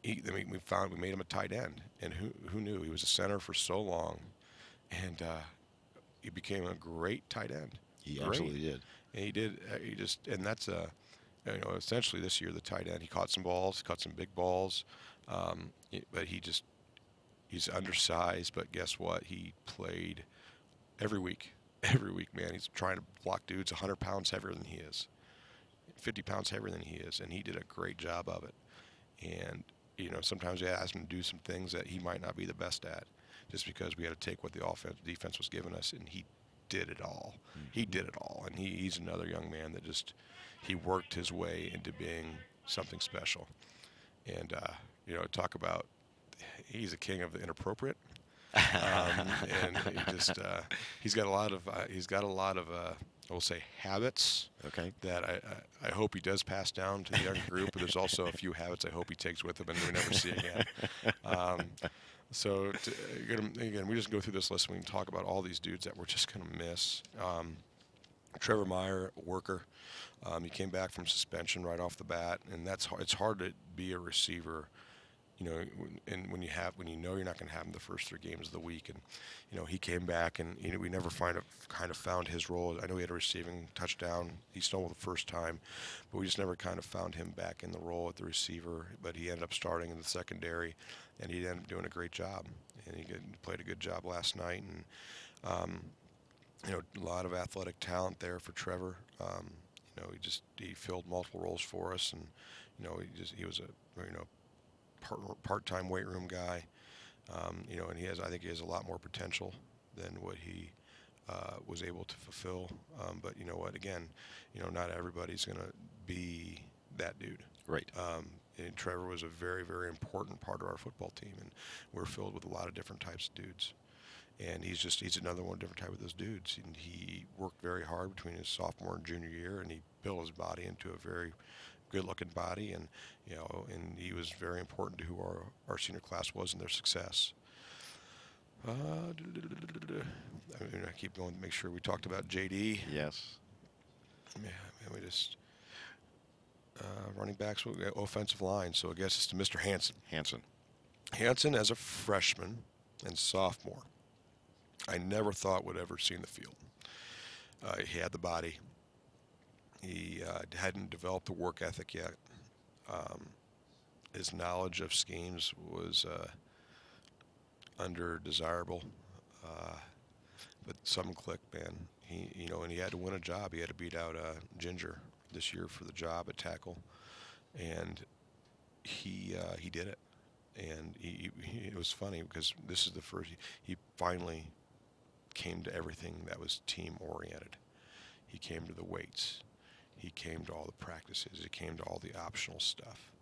We made him a tight end, and who knew? He was a center for so long, and he became a great tight end. He absolutely did. And he did. And that's essentially this year the tight end. He caught some balls, caught some big balls, but he's undersized. But guess what? He played every week. Every week, man. He's trying to block dudes 100 pounds heavier than he is, 50 pounds heavier than he is, and he did a great job of it. And sometimes we asked him to do some things that he might not be the best at, just because we had to take what the defense was giving us, and he did it all. Mm-hmm. He did it all, and he's another young man that just he worked his way into being something special. And talk about he's a king of the inappropriate. And he's got a lot of I will say habits. Okay. That I hope he does pass down to the younger group, but there's also a few habits I hope he takes with him and we never see again. Again, we just go through this list and we can talk about all these dudes that we're just going to miss. Trevor Meyer, worker. He came back from suspension right off the bat, and it's hard to be a receiver, and when you know you're not going to have him the first 3 games of the week, and he came back, and we never kind of found his role. I know he had a receiving touchdown. He stumbled the first time, but we just never kind of found him back in the role at the receiver. But he ended up starting in the secondary, and he ended up doing a great job, and he played a good job last night, and a lot of athletic talent there for Trevor. He filled multiple roles for us, and he was a part-time weight room guy, and I think he has a lot more potential than what he was able to fulfill. But you know what? Again, not everybody's going to be that dude. Right. And Trevor was a very, very important part of our football team, and we're filled with a lot of different types of dudes. And he's another one different type of those dudes. And he worked very hard between his sophomore and junior year, and he built his body into a very good-looking body. And and he was very important to who our senior class was and their success. I keep going to make sure we talked about JD. Yes. Yeah, and we just running backs, offensive line. So I guess it's to Mr. Hansen as a freshman and sophomore, I never thought would ever see in the field. He had the body. He hadn't developed the work ethic yet. His knowledge of schemes was undesirable, but something clicked, man. And he had to win a job. He had to beat out Ginger this year for the job at tackle, and he did it. And it was funny because this is the first he finally came to everything that was team oriented. He came to the weights. He came to all the practices. He came to all the optional stuff.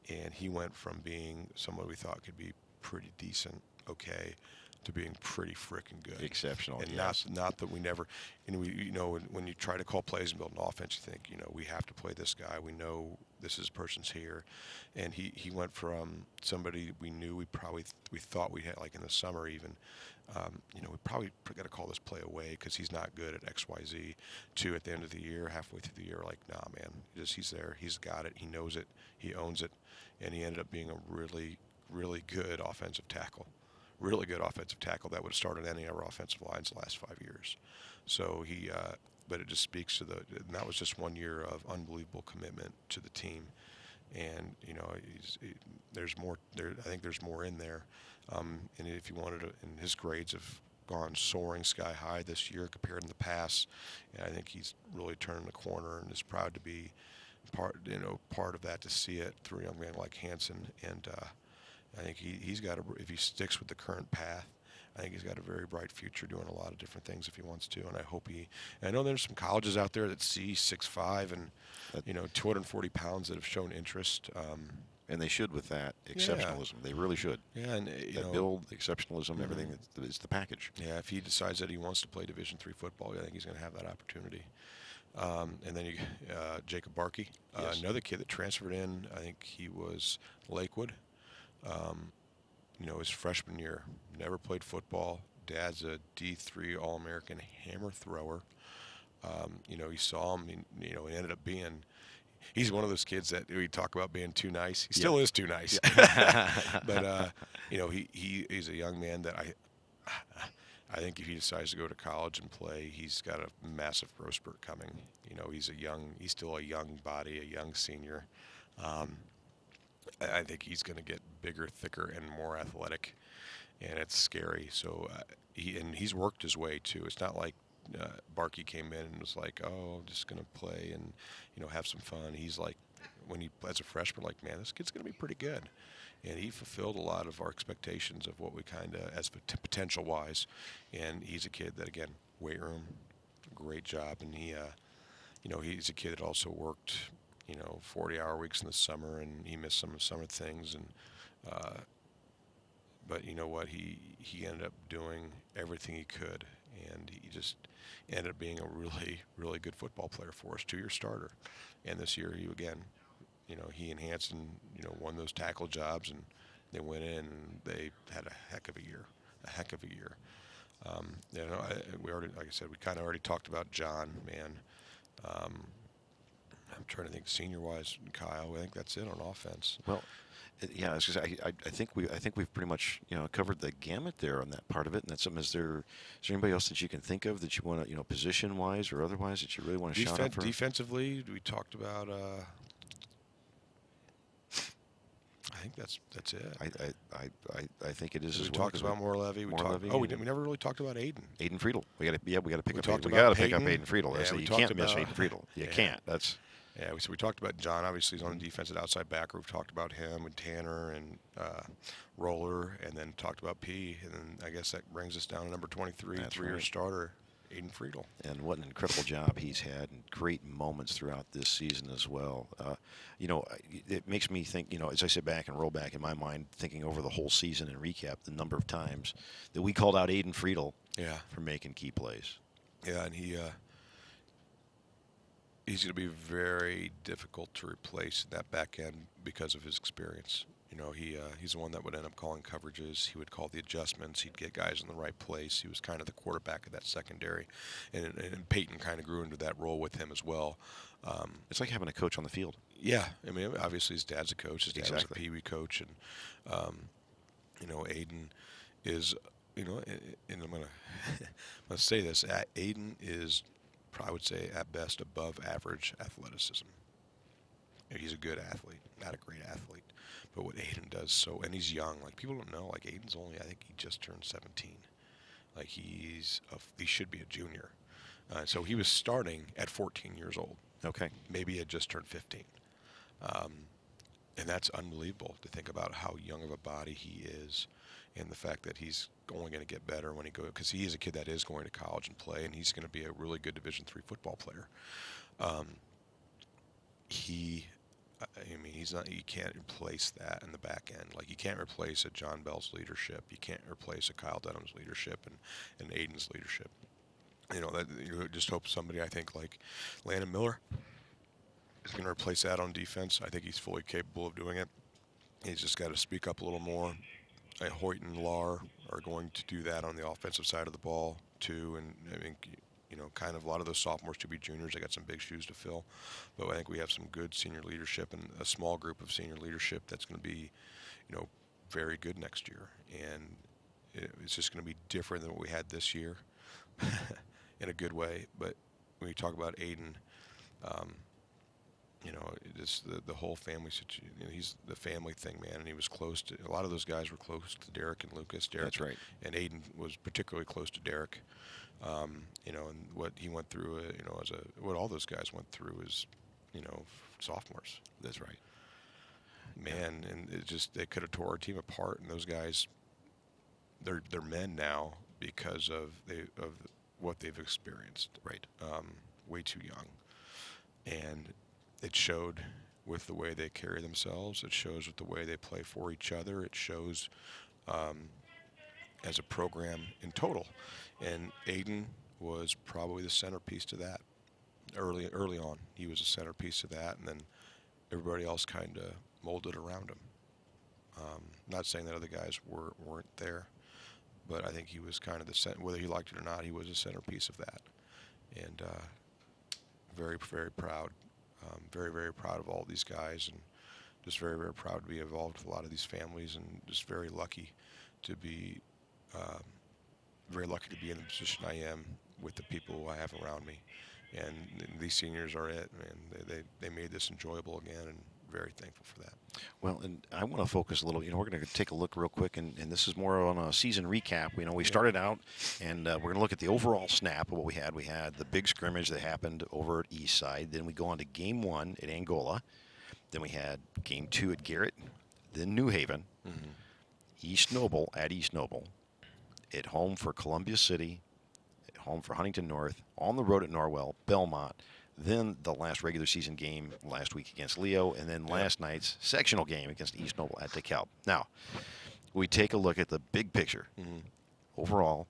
And he went from being someone we thought could be pretty decent, okay, to being pretty freaking good. Exceptional. And yes. not that we never, when you try to call plays and build an offense, you think, we have to play this guy. We know this person's here. And he went from somebody we knew we thought we had, like in the summer even, we probably got to call this play away because he's not good at X, Y, Z, to at the end of the year, halfway through the year, like, nah, man, he's there. He's got it. He knows it. He owns it. And he ended up being a really, really good offensive tackle. Really good offensive tackle that would have started any of our offensive lines the last 5 years. So but it just speaks to and that was just 1 year of unbelievable commitment to the team. And, there's more there. I think there's more in there. And if you wanted to, and his grades have gone soaring sky high this year compared to the past. And I think he's really turning the corner and is proud to be part of that, to see it through a young man like Hansen. And, I think he's got if he sticks with the current path, I think he's got a very bright future doing a lot of different things if he wants to. And I know there's some colleges out there that see 6'5" and 240 pounds that have shown interest. And they should with that exceptionalism. Yeah. They really should. Yeah, and that build, exceptionalism, everything is the package. Yeah, if he decides that he wants to play Division III football, I think he's going to have that opportunity. And then Jacob Barkey, another kid that transferred in. I think he was Lakewood. His freshman year, never played football. Dad's a D3 All-American hammer thrower. He saw him, he ended up being, he's one of those kids that we talk about being too nice. He still is too nice. But, he's a young man that I think if he decides to go to college and play, he's got a massive growth spurt coming. He's still a young body, a young senior. I think he's going to get bigger, thicker, and more athletic, and it's scary. So he's worked his way too. It's not like Barkey came in and was like, "Oh, I'm just going to play and have some fun." He's like, when he as a freshman, like, man, this kid's going to be pretty good. And he fulfilled a lot of our expectations of what we kind of, as potential-wise. And he's a kid that, again, weight room, great job. And he, he's a kid that also worked, 40-hour weeks in the summer, and he missed some summer things. And but you know what? He ended up doing everything he could, and he just ended up being a really, really good football player for us, 2-year starter. And this year, he enhanced and won those tackle jobs, and they went in and they had a heck of a year. We already, like I said, we kind of already talked about John, man. I'm trying to think senior-wise, Kyle. I think that's it on offense. Well, yeah, I was gonna say, I think we've pretty much covered the gamut there on that part of it. And that's something. Is there anybody else that you can think of that you want to position-wise or otherwise that you really want to shout out for? Defensively, we talked about. I think that's it. I think it is we as well. Talked about Morlevy. We never really talked about Aiden. Aiden Friedel. We got to pick up Peyton. Aiden Friedel. Yeah, you can't miss Aiden Friedel. You can't. That's. Yeah, we talked about John. Obviously, he's on the defensive outside backer. We've talked about him and Tanner and Roller, and then talked about P. And then I guess that brings us down to number 23, three-year starter, Aiden Friedel. And what an incredible job he's had, and great moments throughout this season as well. It makes me think, as I sit back and roll back in my mind, thinking over the whole season and recap the number of times that we called out Aiden Friedel for making key plays. Yeah, and he's going to be very difficult to replace in that back end because of his experience. He's the one that would end up calling coverages. He would call the adjustments. He'd get guys in the right place. He was kind of the quarterback of that secondary. And Peyton kind of grew into that role with him as well. It's like having a coach on the field. Yeah. I mean, obviously his dad's a coach. His dad was a Pee Wee coach. And, Aiden is, and I'm going to say this, Aiden is, I would say, at best, above average athleticism. He's a good athlete, not a great athlete. But what Aiden does and he's young. Like, people don't know, like, Aiden's only, I think he just turned 17. Like, he should be a junior. So he was starting at 14 years old. Okay. Maybe he had just turned 15. And that's unbelievable to think about how young of a body he is, and the fact that he's only going to get better when he goes, because he is a kid that is going to college and play, and he's going to be a really good Division III football player. He's not. You can't replace that in the back end. Like, you can't replace a John Bell's leadership. You can't replace a Kyle Dunham's leadership and Aiden's leadership. You just hope somebody, I think, like Landon Miller is going to replace that on defense. I think he's fully capable of doing it. He's just got to speak up a little more. Hoyt and Lar are going to do that on the offensive side of the ball too, and I think kind of a lot of those sophomores to be juniors. They got some big shoes to fill, but I think we have some good senior leadership and a small group of senior leadership that's going to be, very good next year, and it's just going to be different than what we had this year, in a good way. But when you talk about Aiden, just the whole family situation. He's the family thing, man, and he was close to a lot of those guys were close to Derek and Lucas. That's right. And Aiden was particularly close to Derek. And what he went through, what all those guys went through as, sophomores. That's right. Man, and they could have tore our team apart. And those guys, they're men now because of what they've experienced. Right. Way too young, and it showed with the way they carry themselves. It shows with the way they play for each other. It shows as a program in total. And Aiden was probably the centerpiece to that. Early on, he was a centerpiece of that, and then everybody else kind of molded around him. Not saying that other guys weren't there, but I think he was kind of whether he liked it or not, he was a centerpiece of that. And very, very proud. Very, very proud of all these guys, and just very, very proud to be involved with a lot of these families, and just very lucky to be in the position I am with the people I have around me. And these seniors are it, man. They made this enjoyable again, and very thankful for that. Well, and I want to focus a little. We're going to take a look real quick, and this is more on a season recap. We started out, and we're going to look at the overall snap of what we had. We had the big scrimmage that happened over at Eastside. Then we go on to Game 1 at Angola. Then we had game 2 at Garrett, then New Haven, Mm-hmm. East Noble at East Noble, at home for Columbia City, at home for Huntington North, on the road at Norwell, Belmont, then the last regular season game last week against Leo, and then Yep. last night's sectional game against East Noble at DeKalb. Now, we take a look at the big picture. Mm-hmm. Overall,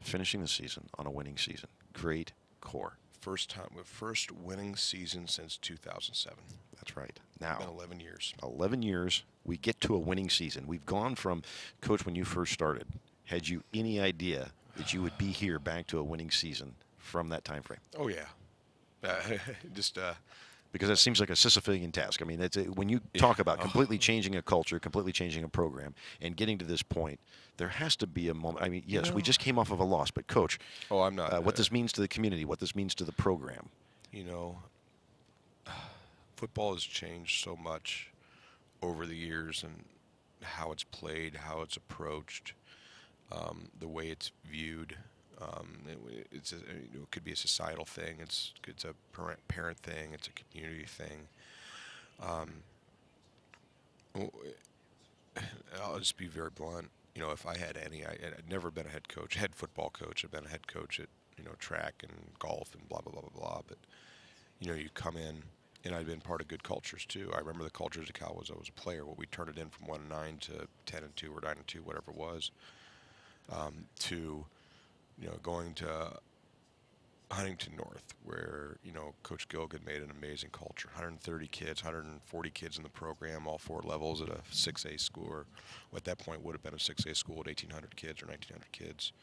finishing the season on a winning season. Great core. First winning season since 2007. That's right. Been Now, 11 years. 11 years, we get to a winning season. We've gone from, Coach, when you first started, had you any idea that you would be here back to a winning season from that time frame? Oh yeah, just Because that seems like a Sisyphean task. I mean, when you talk about completely changing a culture, completely changing a program, and getting to this point, there has to be a moment. I mean, yes, we just came off of a loss, but Coach, oh, I'm not. what this means to the community, what this means to the program. You know, football has changed so much over the years, and how it's played, how it's approached, the way it's viewed. It could be a societal thing. It's a parent thing. It's a community thing. I'll just be very blunt. You know, if I had I'd never been a head football coach. I've been a head coach at track and golf and blah blah blah blah blah. But you come in, and I've been part of good cultures too. I remember the cultures at Cal was I was a player. What we turned it in from 1-9 to 10-2 or 9-2, whatever it was, to going to Huntington North, where Coach Gilgan made an amazing culture. 130 kids, 140 kids in the program, all 4 levels at a 6A school, or at that point would have been a 6A school at 1,800 kids or 1,900 kids,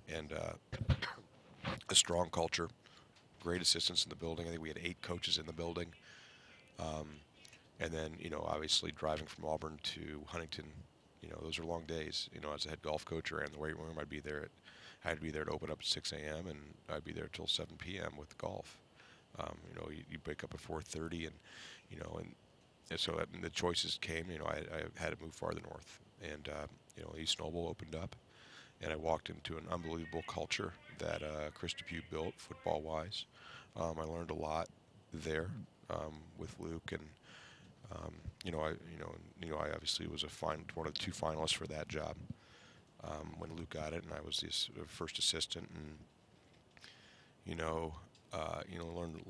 and a strong culture. Great assistants in the building. I think we had 8 coaches in the building, and then obviously driving from Auburn to Huntington. Those are long days. As a head golf coach or in the weight room, I had to be there to open up at 6 a.m. and I'd be there till 7 p.m. with golf. You break up at 4:30, and so the choices came. I had to move farther north, and East Noble opened up, and I walked into an unbelievable culture that Chris Depew built football-wise. I learned a lot there with Luke, and I obviously was one of the 2 finalists for that job when Luke got it, and I was his first assistant, and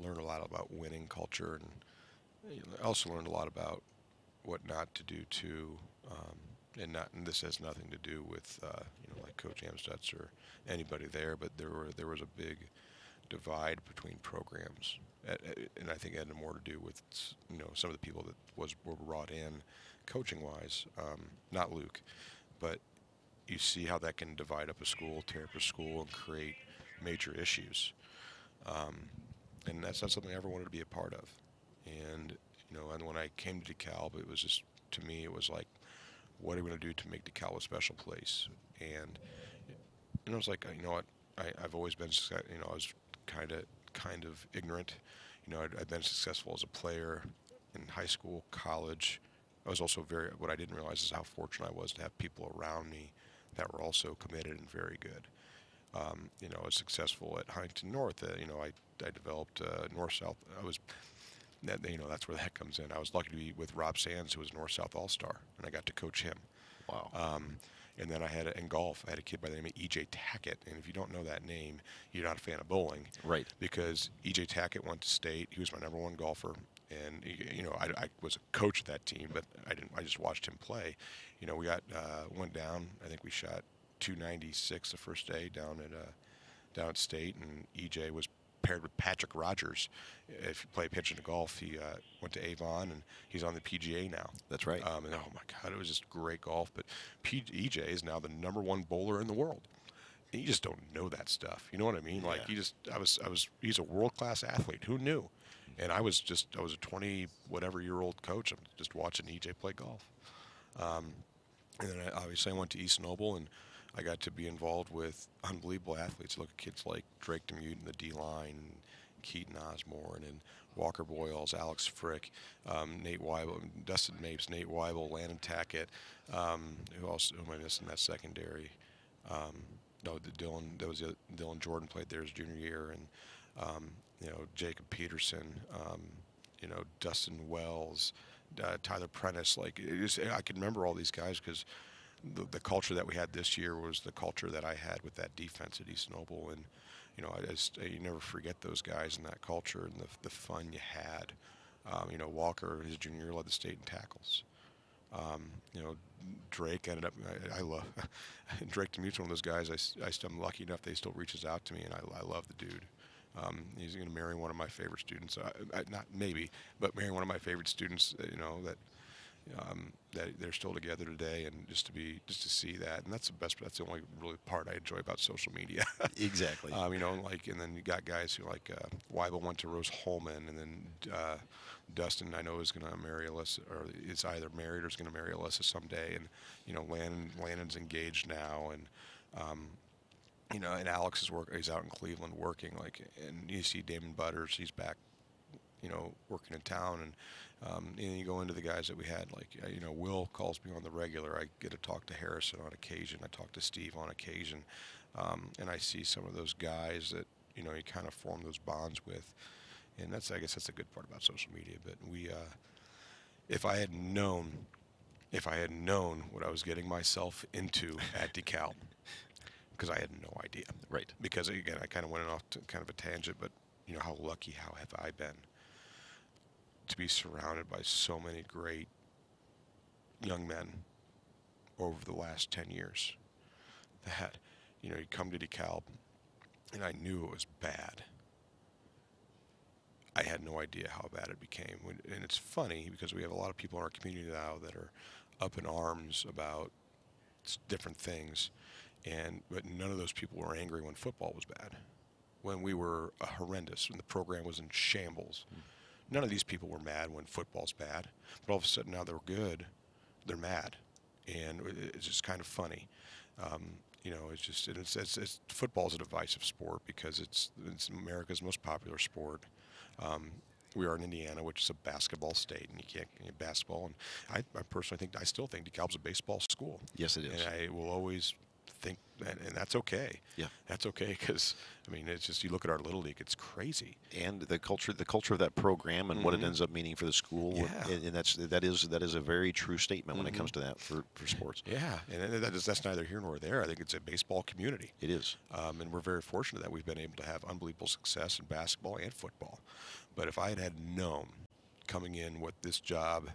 learned a lot about winning culture, and I also learned a lot about what not to do too, and this has nothing to do with like Coach Amstutz or anybody there, but there was a big divide between programs, and I think it had more to do with some of the people that were brought in coaching wise, not Luke, but you see how that can divide up a school, tear up a school, and create major issues, and that's not something I ever wanted to be a part of. And and when I came to DeKalb, it was just, to me, it was like, what are we going to do to make DeKalb a special place? And I was like, you know what, I've always been, I was kind of ignorant. I'd been successful as a player in high school, college. I was also what I didn't realize is how fortunate I was to have people around me that were also committed and very good. I was successful at Huntington North. I developed North-South. That's where that comes in. I was lucky to be with Rob Sands, who was North-South All-Star, and I got to coach him. Wow. And then in golf, I had a kid by the name of E.J. Tackett, and if you don't know that name, you're not a fan of bowling. Right. Because E.J. Tackett went to state. He was my number 1 golfer, and I was a coach of that team, but I just watched him play. We went down. I think we shot 296 the first day down at state, and E.J. was paired with Patrick Rogers. If you play pitch into golf, he went to Avon, and he's on the PGA now. That's right. And oh my God, it was just great golf. But EJ is now the number 1 bowler in the world. And you just don't know that stuff. You know what I mean? Like he's a world-class athlete. Who knew? And I was a 20-whatever-year-old coach. I'm just watching EJ play golf. And then obviously I went to East Noble, and I got to be involved with unbelievable athletes. Look at kids like Drake Demuth in the D-line, Keaton Osborne, and Walker Boyles, Alex Frick, Nate Weibel, Dustin Mapes, Nate Weibel, Landon Tackett. Who am I missing that secondary? Dylan Jordan played there his junior year, and Jacob Peterson, Dustin Wells, Tyler Prentice. Like I can remember all these guys because the culture that we had this year was the culture that I had with that defense at East Noble, and you never forget those guys and that culture and the fun you had. Walker, his junior year, led the state in tackles. Drake ended up. I love Drake. To me, is one of those guys. I'm lucky enough that he still reaches out to me, and I love the dude. He's going to marry one of my favorite students. Not maybe, but marry one of my favorite students. That they're still together today, and just to see that, and that's the only really part I enjoy about social media. Exactly. And then you got guys who Weibel went to Rose Holman, and then Dustin I know is going to marry Alyssa, or is either married or is going to marry Alyssa someday, and Landon's engaged now, and Alex he's out in Cleveland working, and you see Damon Butters, he's back, working in town, and you go into the guys that we had, Will calls me on the regular. I get to talk to Harrison on occasion. I talk to Steve on occasion, and I see some of those guys that you kind of form those bonds with, and I guess that's a good part about social media. But if I had known what I was getting myself into at DeKalb, because I had no idea. Right. Because again, I kind of went off to kind of a tangent, but how have I been to be surrounded by so many great young men over the last 10 years that, you come to DeKalb, and I knew it was bad. I had no idea how bad it became. And it's funny because we have a lot of people in our community now that are up in arms about different things, but none of those people were angry when football was bad, when we were horrendous, when the program was in shambles. None of these people were mad when football's bad, but all of a sudden now they're good, they're mad, and it's just kind of funny. Football's a divisive sport because it's America's most popular sport. We are in Indiana, which is a basketball state, and you can't basketball. And I personally still think DeKalb's a baseball school. Yes, it is. And I will always think that, and that's okay. Yeah, that's okay because it's just you look at our little league, it's crazy, and the culture of that program and what it ends up meaning for the school. Yeah. And that is a very true statement when it comes to that for sports. Yeah, and that's neither here nor there. I think it's a baseball community. It is, and we're very fortunate that we've been able to have unbelievable success in basketball and football. But if I had known coming in what this job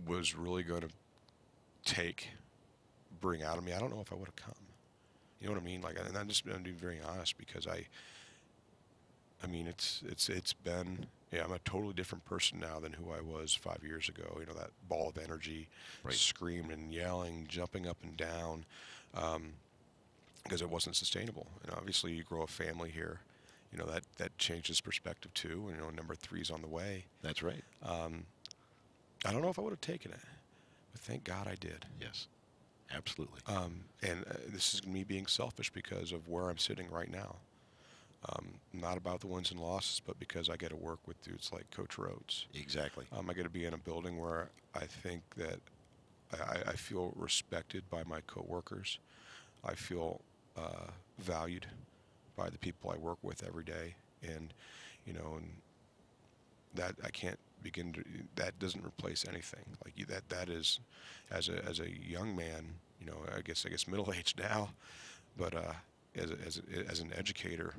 was really going to bring out of me, I don't know if I would have come. You know what I mean? And I'm being very honest because it's been, I'm a totally different person now than who I was 5 years ago. That ball of energy, right. Screaming and yelling, jumping up and down, because it wasn't sustainable. And obviously you grow a family here, that changes perspective too. And, number 3's on the way. That's right. I don't know if I would have taken it, but thank God I did. Yes, absolutely. And this is me being selfish because of where I'm sitting right now. Not about the wins and losses, but because I get to work with dudes like Coach Rhodes. Exactly. I get to be in a building where I think that I feel respected by my coworkers. I feel valued by the people I work with every day, and that I can't begin to. That doesn't replace anything. That is, as a young man, I guess middle aged now, but as an educator,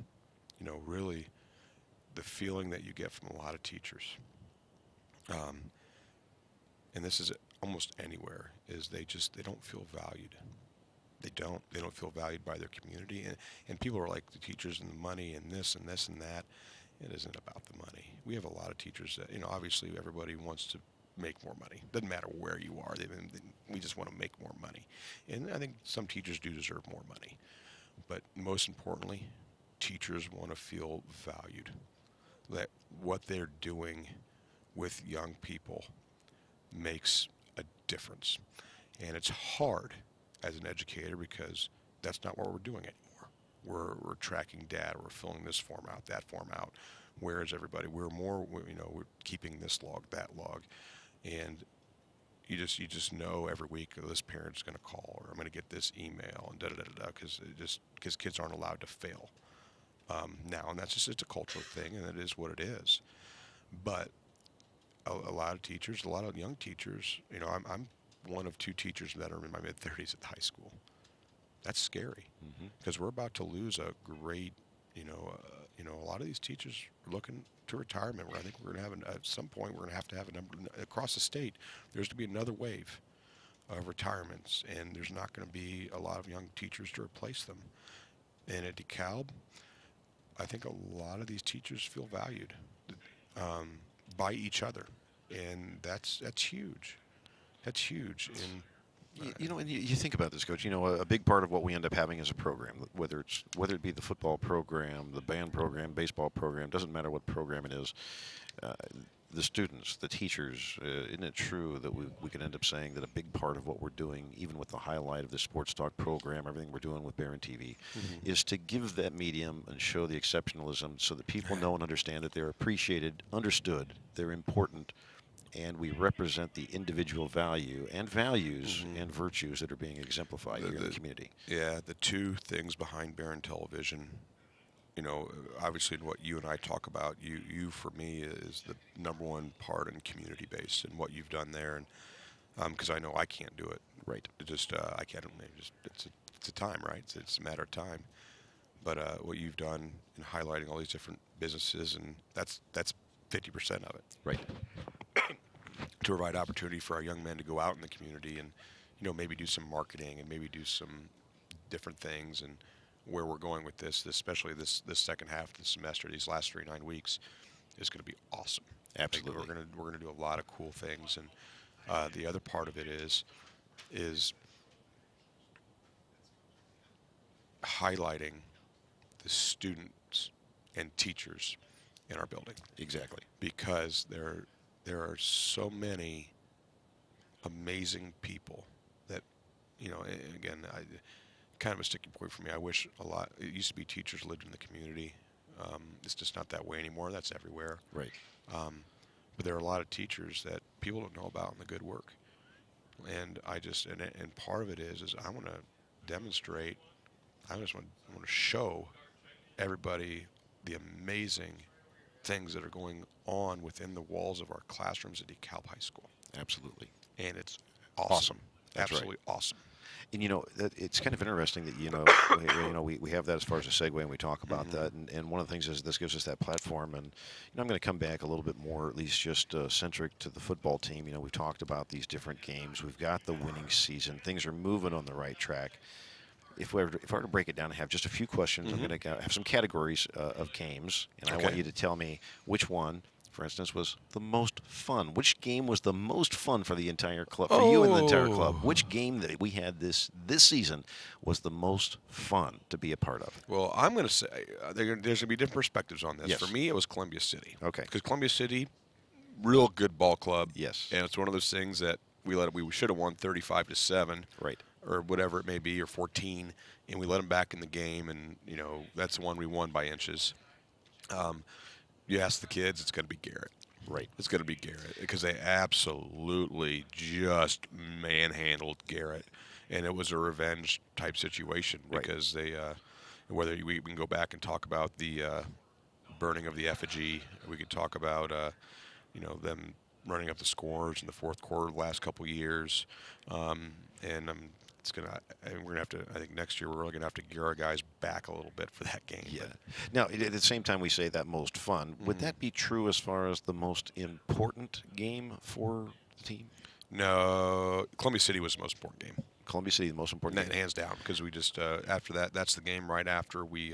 really, the feeling that you get from a lot of teachers, and this is almost anywhere, is they don't feel valued. They don't feel valued by their community, and people are like the teachers and the money and this and this and that. It isn't about the money. We have a lot of teachers that, obviously everybody wants to make more money. Doesn't matter where you are. We just want to make more money. And I think some teachers do deserve more money. But most importantly, teachers want to feel valued. That what they're doing with young people makes a difference. And it's hard as an educator because that's not what we're doing anymore. We're tracking data. We're filling this form out, that form out. Where is everybody? We're keeping this log, that log, and you just know every week this parent's going to call or I'm going to get this email and because kids aren't allowed to fail now, and it's a cultural thing, and it is what it is. But a lot of teachers, a lot of young teachers, I'm one of two teachers that are in my mid-30s at the high school. That's scary because we're about to lose a great, a lot of these teachers are looking to retirement. Where I think we're going to have, at some point, we're going to have a number across the state. There's going to be another wave of retirements, and there's not going to be a lot of young teachers to replace them. And at DeKalb, I think a lot of these teachers feel valued by each other, and that's huge. That's huge. And And you think about this, Coach. A big part of what we end up having is a program, whether it be the football program, the band program, baseball program, doesn't matter what program it is. Uh, the students, the teachers, isn't it true that we can end up saying that a big part of what we're doing, even with the highlight of the Sports Talk program, everything we're doing with Barron TV, is to give that medium and show the exceptionalism so that people know and understand that they're appreciated, understood, they're important, and we represent the individual value and values and virtues that are being exemplified here in the community. Yeah, the two things behind Barron Television, obviously what you and I talk about, you for me is the number one part in community based and what you've done there, and because I know I can't do it. Right. It just I can't. It's a time, right? It's a matter of time. But what you've done in highlighting all these different businesses, and that's 50% of it. Right. To provide opportunity for our young men to go out in the community and, maybe do some marketing and maybe do some different things. And where we're going with this especially this second half of the semester, these last 9 weeks, is going to be awesome. Absolutely. Like we're gonna do a lot of cool things. And the other part of it is highlighting the students and teachers in our building. Exactly. Because there are so many amazing people that, and again, kind of a sticking point for me. I wish it used to be teachers lived in the community. It's just not that way anymore. That's everywhere. Right. But there are a lot of teachers that people don't know about in the good work. And and part of it is I want to demonstrate, I just want to show everybody the amazing things that are going on within the walls of our classrooms at DeKalb High School. Absolutely. And it's awesome. That's absolutely right. awesome. And it's kind of interesting that we have that as far as a segue, and we talk about that. And one of the things is this gives us that platform. And I'm going to come back a little bit more, at least just centric to the football team. We've talked about these different games. We've got the winning season. Things are moving on the right track. If I were to break it down and have just a few questions, I'm going to have some categories of games, and I want you to tell me which one, for instance, was the most fun. Which game was the most fun for the entire club, for you and the entire club? Which game that we had this season was the most fun to be a part of? Well, I'm going to say there's going to be different perspectives on this. Yes. For me, it was Columbia City. Okay. Because Columbia City, real good ball club. Yes. And it's one of those things that we should have won 35-7. Right. Or whatever it may be, or 14, and we let them back in the game, and that's the one we won by inches. You ask the kids, it's going to be Garrett. Right. It's going to be Garrett because they absolutely just manhandled Garrett, and it was a revenge type situation because they, whether we can go back and talk about the burning of the effigy, we could talk about them running up the scores in the fourth quarter the last couple years, and we're gonna have to. I think next year we're really gonna have to gear our guys back a little bit for that game. Yeah. Now, at the same time, we say that most fun. Would that be true as far as the most important game for the team? No, Columbia City was the most important game. Columbia City, the most important game, hands down, because we just after that, that's the game right after we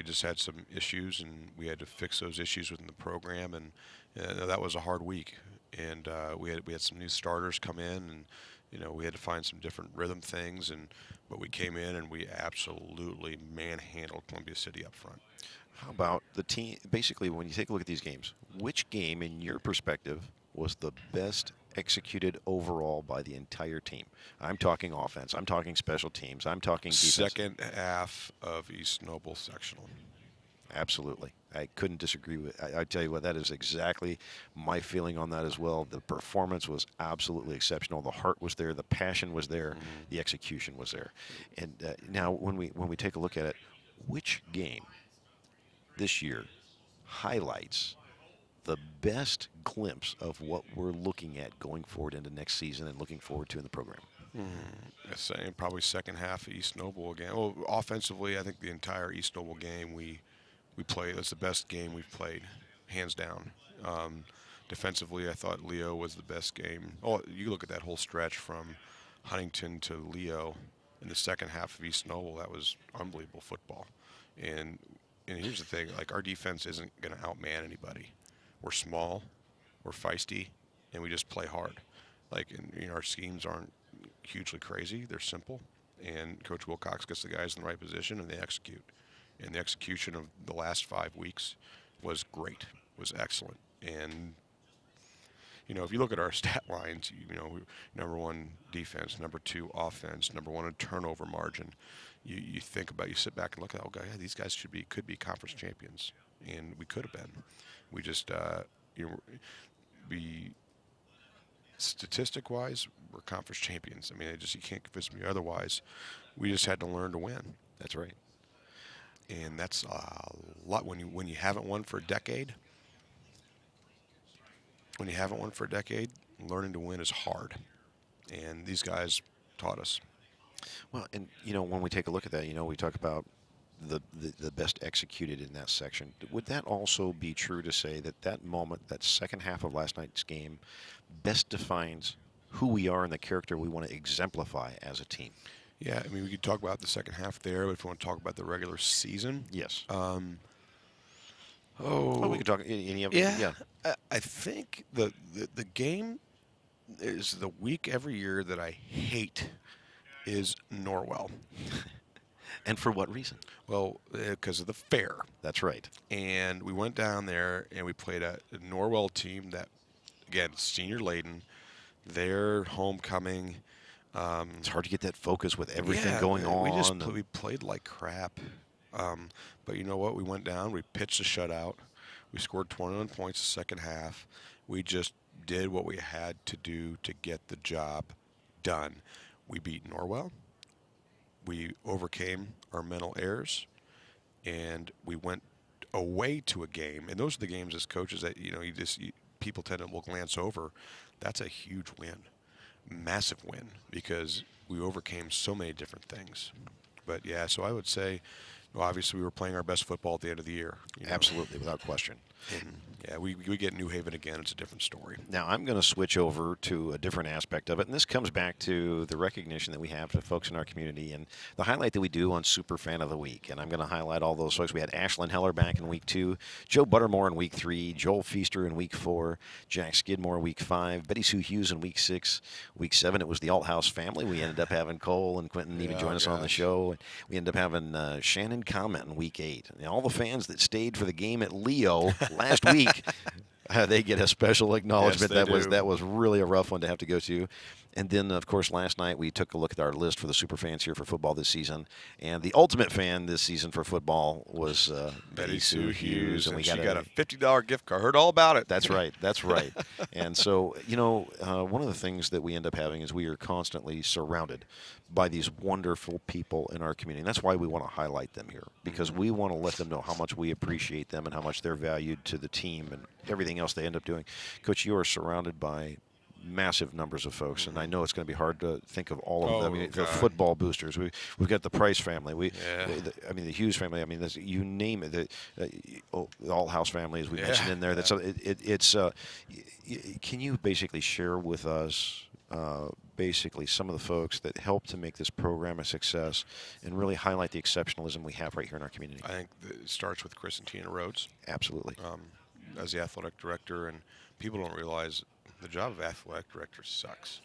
just had some issues, and we had to fix those issues within the program, and that was a hard week, and we had some new starters come in, and we had to find some different rhythm things, but we came in and we absolutely manhandled Columbia City up front. How about the team? Basically, when you take a look at these games, which game, in your perspective, was the best executed overall by the entire team? I'm talking offense. I'm talking special teams. I'm talking defense. Second half of East Noble sectional. Absolutely. I couldn't disagree with. I tell you what, that is exactly my feeling on that as well. The performance was absolutely exceptional. The heart was there. The passion was there. The execution was there. And now, when we take a look at it, which game this year highlights the best glimpse of what we're looking at going forward into next season and looking forward to in the program? Same, probably second half of East Noble again. Well, offensively, I think the entire East Noble game we played. That's the best game we've played, hands down. Defensively, I thought Leo was the best game. Oh, you look at that whole stretch from Huntington to Leo in the second half of East Noble. That was unbelievable football. And here's the thing: like our defense isn't going to outman anybody. We're small, we're feisty, and we just play hard. Like, and, our schemes aren't hugely crazy; they're simple. And Coach Wilcox gets the guys in the right position, and they execute. And the execution of the last 5 weeks was great, was excellent. And if you look at our stat lines, number one defense, number two offense, number one in turnover margin. You think about, you sit back and look at, yeah, these guys could be conference champions, and we could have been. We just, we statistic-wise, we're conference champions. I mean, you can't convince me otherwise. We just had to learn to win. That's right. And that's a lot when you haven't won for a decade. When you haven't won for a decade, learning to win is hard. And these guys taught us. Well, and when we take a look at that, we talk about the best executed in that section. Would that also be true to say that moment, that second half of last night's game, best defines who we are and the character we want to exemplify as a team? Yeah, I mean, we could talk about the second half there, but if you want to talk about the regular season. Yes. We could talk any of it. Yeah. I think the game is the week every year that I hate is Norwell. And for what reason? Well, because of the fair. That's right. And we went down there and we played a Norwell team that, again, senior laden. Their homecoming. It's hard to get that focus with everything going on. We played like crap. But you know what? We went down. We pitched a shutout. We scored 21 points the second half. We just did what we had to do to get the job done. We beat Norwell. We overcame our mental errors, and we went away to a game. And those are the games as coaches that people tend to glance over. That's a huge win, massive win, because we overcame so many different things. But yeah, so I would say, obviously we were playing our best football at the end of the year. Absolutely, without question. And yeah, we get New Haven again. It's a different story. Now I'm going to switch over to a different aspect of it, and this comes back to the recognition that we have to folks in our community and the highlight that we do on Super Fan of the Week. And I'm going to highlight all those folks. We had Ashlyn Heller back in week 2, Joe Buttermore in week 3, Joel Feaster in week 4, Jack Skidmore week 5, Betty Sue Hughes in week 6, week 7 it was the Althouse family. We ended up having Cole and Quentin even join us on the show. We ended up having Shannon Comment in week 8. And all the fans that stayed for the game at Leo last week. They get a special acknowledgement. Yes, that was really a rough one to have to go to. And then, of course, last night we took a look at our list for the super fans here for football this season. And the ultimate fan this season for football was Betty Sue Hughes. And she got a $50 gift card. Heard all about it. That's right. That's right. And so, one of the things that we end up having is we are constantly surrounded by these wonderful people in our community. And that's why we want to highlight them here, because we want to let them know how much we appreciate them and how much they're valued to the team and everything else they end up doing. Coach, you are surrounded by massive numbers of folks, and I know it's going to be hard to think of all of them. I mean, the football boosters. We've got the Price family. The Hughes family. I mean, you name it. The All-House family, as we mentioned in there. That's can you basically share with us basically some of the folks that help to make this program a success and really highlight the exceptionalism we have right here in our community? I think it starts with Chris and Tina Rhodes. Absolutely. As the athletic director, and people don't realize the job of athletic director sucks.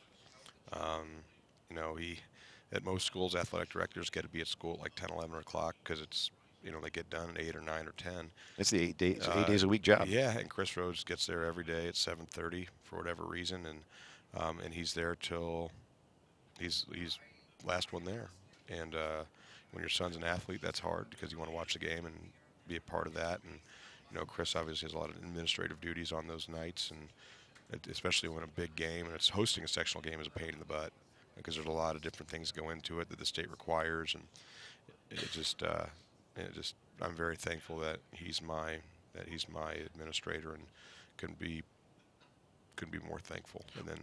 At most schools, athletic directors get to be at school at like 10, 11 o'clock because it's, they get done at 8 or 9 or 10. It's the 8 days a week job. Yeah, and Chris Rhodes gets there every day at 7:30 for whatever reason, and he's there till he's last one there. And when your son's an athlete, that's hard because you want to watch the game and be a part of that. And Chris obviously has a lot of administrative duties on those nights, and especially when a big game, and it's hosting a sectional game is a pain in the butt because there's a lot of different things go into it that the state requires, and I'm very thankful that he's my administrator and couldn't be more thankful. And then,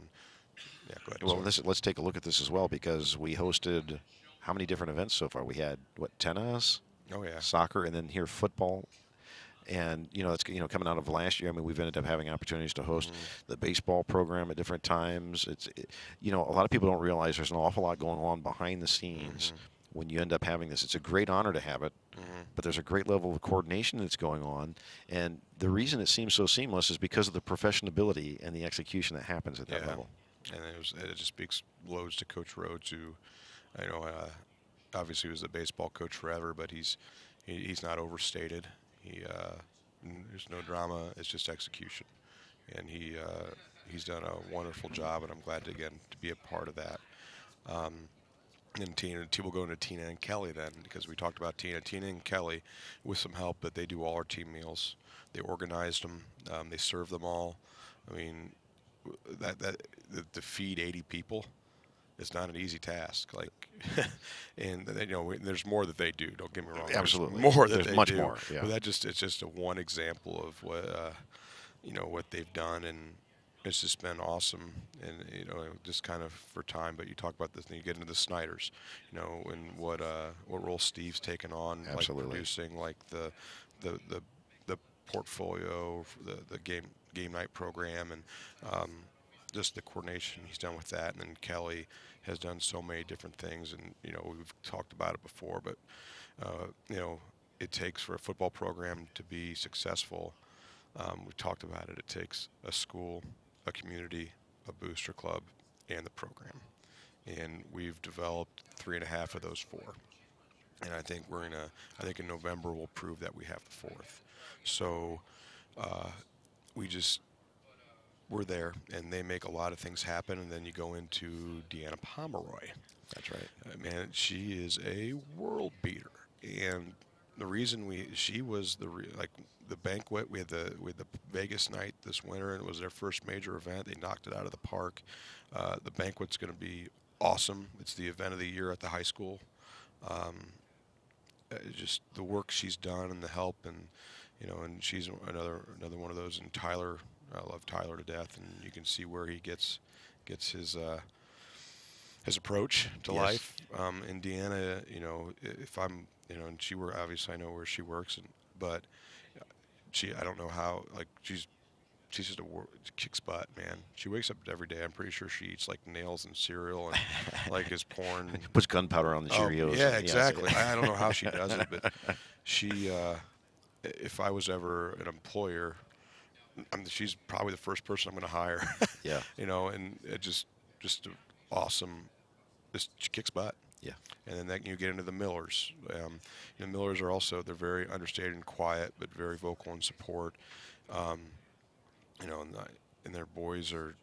yeah, go ahead. Well, Sorry. let's take a look at this as well because we hosted how many different events so far? We had what, tennis, Oh yeah. soccer, and then here football. And it's coming out of last year. I mean, we've ended up having opportunities to host Hmm. the baseball program at different times. A lot of people don't realize there's an awful lot going on behind the scenes Hmm. when you end up having this. It's a great honor to have it, Hmm. but there's a great level of coordination that's going on. And the reason it seems so seamless is because of the professionability and the execution that happens at that Yeah. level. And it just speaks loads to Coach Rhodes, who I know obviously was a baseball coach forever, but he's not overstated. There's no drama. It's just execution, and he's done a wonderful job, and I'm glad to be a part of that. Um, and we'll go into Tina and Kelly then, because we talked about Tina and Kelly, with some help, but they do all our team meals. They organized them. They serve them all. I mean, to feed 80 people, it's not an easy task. Like, and there's more that they do. Don't get me wrong. Absolutely. There's more that There's they much do. more. Yeah. But it's just a one example of what they've done, and it's just been awesome. And just kind of for time. But you talk about this, and you get into the Snyders, and what role Steve's taken on, Absolutely. like producing, like the portfolio, the game night program, and just the coordination he's done with that. And then Kelly has done so many different things, and we've talked about it before, but it takes for a football program to be successful. We talked about it. It takes a school, a community, a booster club, and the program. And we've developed 3.5 of those 4. And I think I think in November we'll prove that we have the 4th. So uh, we just we're there, and they make a lot of things happen. And then you go into Deanna Pomeroy. That's right. Man, she is a world beater, and the reason she was the banquet. We had the Vegas night this winter, and it was their first major event. They knocked it out of the park. The banquet's going to be awesome. It's the event of the year at the high school. Um, just the work she's done and the help, and and she's another one of those. And Tyler, I love Tyler to death, and you can see where he gets his approach to Yes. life. Indiana, if I'm, and obviously I know where she works, but I don't know how, like, she's just she kicks butt, man. She wakes up every day. I'm pretty sure she eats like nails and cereal and like is porn. Puts gunpowder on the Cheerios. Yeah, exactly. I don't know how she does it, but if I was ever an employer, she's probably the first person I'm going to hire. Yeah. And it just awesome. She kicks butt. Yeah. And then you get into the Millers. Millers are also, they're very understated and quiet, but very vocal in support. And their boys are,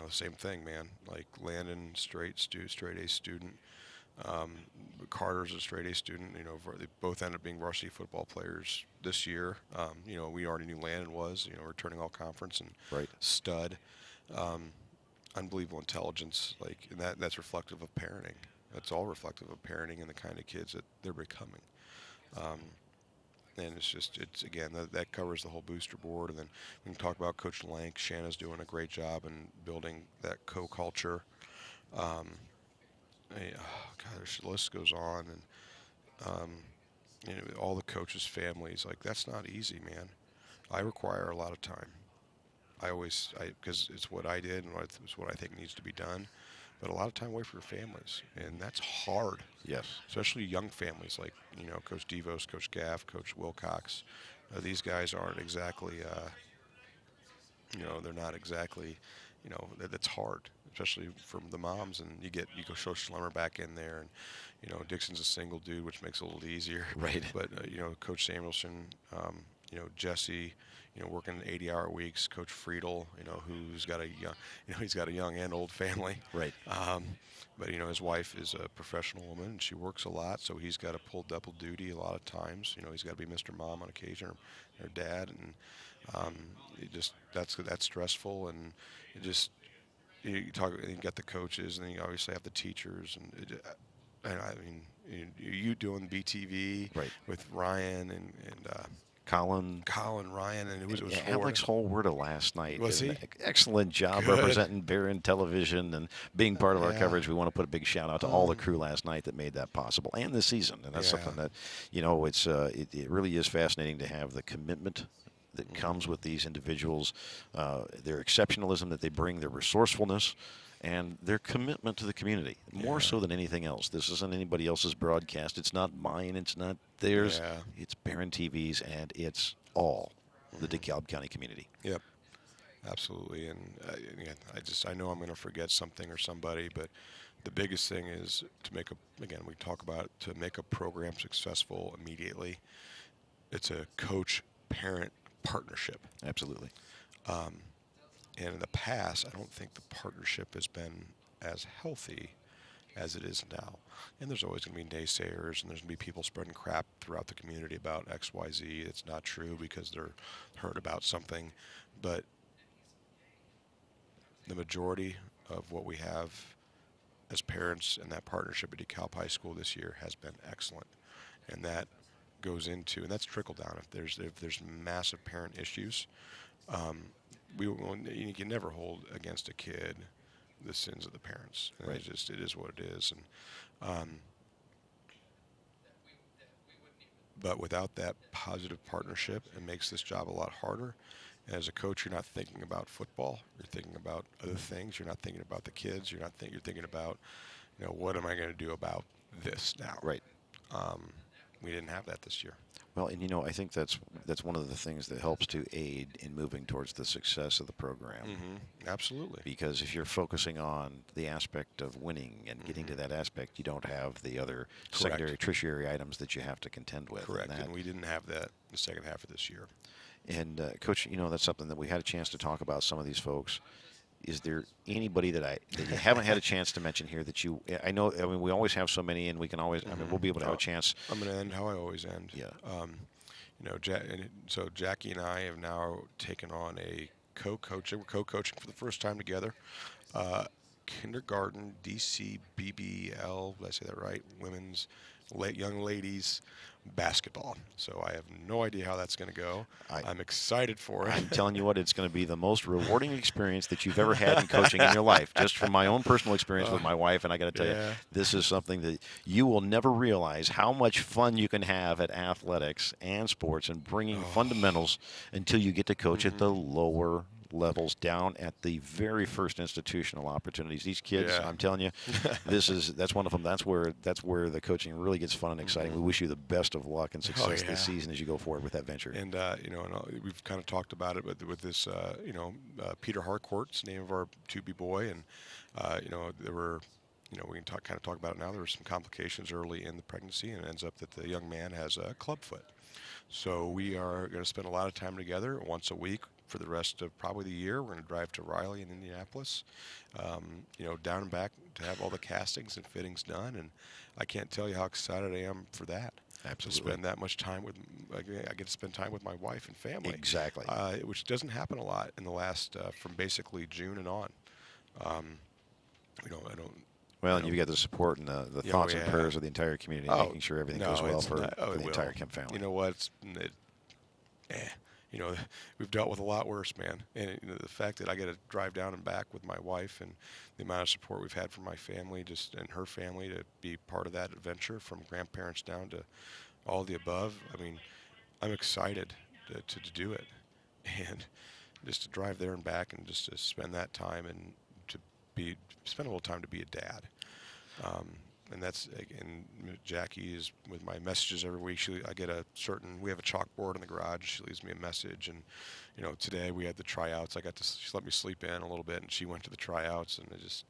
same thing, man. Like Landon, straight A student. Carter's a straight A student. They both ended up being varsity football players this year. We already knew Landon was, returning all conference and Right. stud. Unbelievable intelligence, and that's reflective of parenting. That's all reflective of parenting and the kind of kids that they're becoming. And it's again, that covers the whole booster board. And then we can talk about Coach Lank. Shanna's doing a great job in building that co-culture. The list goes on, and all the coaches' families. Like, that's not easy, man. I require a lot of time. Because it's what I did and it's what I think needs to be done. But a lot of time away from your families, and that's hard. Yes. Especially young families like Coach Devos, Coach Gaff, Coach Wilcox. These guys aren't exactly, they're not exactly, that's hard, especially from the moms. And you go show Schlemmer back in there, and Dixon's a single dude, which makes it a little easier. Right. But Coach Samuelson, Jesse, working 80-hour weeks. Coach Friedel, who's got he's got a young and old family. Right. But his wife is a professional woman, and she works a lot, so he's got to pull double duty a lot of times. He's got to be Mr. Mom on occasion, or Dad, and that's stressful. And you got the coaches, and then you obviously have the teachers, and I mean, you doing BTV Right. with Ryan and Colin Ryan, and it was Alex Florida. Holwerda last night Was did an he? excellent job Good. representing Barron Television and being part of our Yeah. coverage. We want to put a big shout out to all the crew last night that made that possible and this season. And that's Yeah. something that, it really is fascinating to have the commitment that comes with these individuals, their exceptionalism that they bring, their resourcefulness, and their commitment to the community, more Yeah. so than anything else. This isn't anybody else's broadcast. It's not mine. It's not theirs. Yeah. It's Barron TV's, and it's all the DeKalb County community. Yep. Absolutely. And again, I know I'm going to forget something or somebody, but the biggest thing is to make we talk about to make a program successful immediately. It's a coach-parent partnership. Absolutely. And in the past, I don't think the partnership has been as healthy as it is now. And there's always going to be naysayers, and there's going to be people spreading crap throughout the community about X, Y, Z. It's not true because they're hurt about something. But the majority of what we have as parents and that partnership at DeKalb High School this year has been excellent. And that goes into, and that's trickle down. If there's massive parent issues, you can never hold against a kid the sins of the parents. And Right. it is what it is. And but without that positive partnership, it makes this job a lot harder. And as a coach, you're not thinking about football. You're thinking about other things. You're not thinking about the kids. You're thinking about, what am I going to do about this now? Right. We didn't have that this year. Well, and I think that's one of the things that helps to aid in moving towards the success of the program. Absolutely. Because if you're focusing on the aspect of winning and getting to that aspect, you don't have the other secondary, tertiary items that you have to contend with. Correct. And we didn't have that in the second half of this year. And Coach, that's something that we had a chance to talk about. Some of these folks. Is there anybody that you haven't had a chance to mention here that you? I know. I mean, we always have so many, and we can always. I mean, we'll be able to have a chance. I'm going to end how I always end. Yeah. So Jackie and I have now taken on a co-coaching. We're co-coaching for the first time together. Kindergarten DCBBL. Did I say that right? Women's young ladies basketball. So I have no idea how that's going to go. I'm excited for it. I'm telling you what, it's going to be the most rewarding experience that you've ever had in coaching in your life. Just from my own personal experience with my wife, and I got to tell you, this is something that you will never realize how much fun you can have at athletics and sports and bringing fundamentals until you get to coach at the lower levels, down at the very first institutional opportunities. These kids, I'm telling you, that's one of them. That's where the coaching really gets fun and exciting. We wish you the best of luck and success this season as you go forward with that venture. And we've kind of talked about it with this, Peter Harcourt's name of our 2B boy, and there were. We can kind of talk about it now. There were some complications early in the pregnancy, and it ends up that the young man has a clubfoot. So we are going to spend a lot of time together once a week for the rest of probably the year. We're going to drive to Riley in Indianapolis, down and back to have all the castings and fittings done. And I can't tell you how excited I am for that. Absolutely. To spend that much time I get to spend time with my wife and family. Exactly. Which doesn't happen a lot in the last, from basically June and on. I don't. Well, and you've got the support and the thoughts and prayers of the entire community, making sure everything goes well for the entire Kempf family. You know what? We've dealt with a lot worse, man. And the fact that I get to drive down and back with my wife, and the amount of support we've had from my family, and her family, to be part of that adventure, from grandparents down to all the above. I mean, I'm excited to do it, and just to drive there and back, and just to spend that time and spend a little time to be a dad. And that's, and Jackie is with my messages every week. We have a chalkboard in the garage. She leaves me a message. And, today we had the tryouts. She let me sleep in a little bit, and she went to the tryouts, and it just.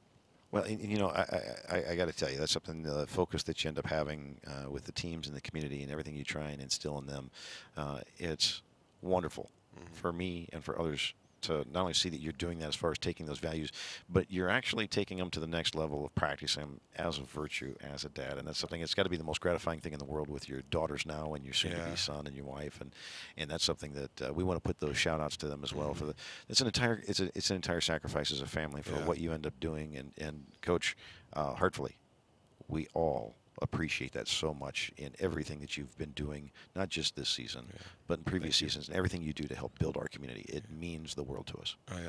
Well, I got to tell you, that's something, the focus that you end up having with the teams and the community and everything you try and instill in them. It's wonderful for me and for others to not only see that you're doing that as far as taking those values, but you're actually taking them to the next level of practicing them as a virtue, as a dad. And that's something, it's got to be the most gratifying thing in the world with your daughters now and your soon-to-be son and your wife. And that's something that we want to put those shout-outs to them as well. It's an entire sacrifice as a family for what you end up doing. And Coach, heartfully, we all appreciate that so much in everything that you've been doing, not just this season, but in previous seasons, and everything you do to help build our community. It means the world to us. I,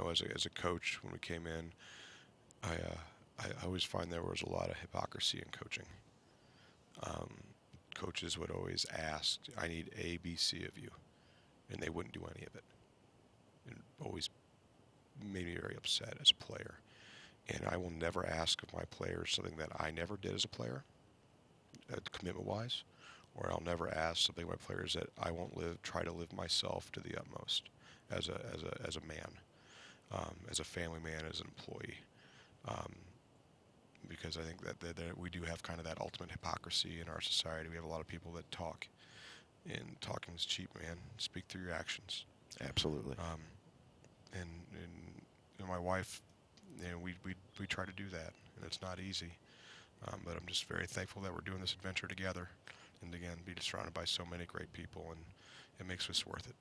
as a coach, when we came in, I always find there was a lot of hypocrisy in coaching. Coaches would always ask, "I need A, B, C of you," and they wouldn't do any of it. It always made me very upset as a player. And I will never ask of my players something that I never did as a player, commitment-wise, or I'll never ask something of my players that I won't try to live myself to the utmost as a man, as a family man, as an employee. Because I think that we do have kind of that ultimate hypocrisy in our society. We have a lot of people that talk, and talking is cheap, man. Speak through your actions. Absolutely. And my wife, we try to do that, and it's not easy. But I'm just very thankful that we're doing this adventure together, and again, be surrounded by so many great people, and it makes this worth it.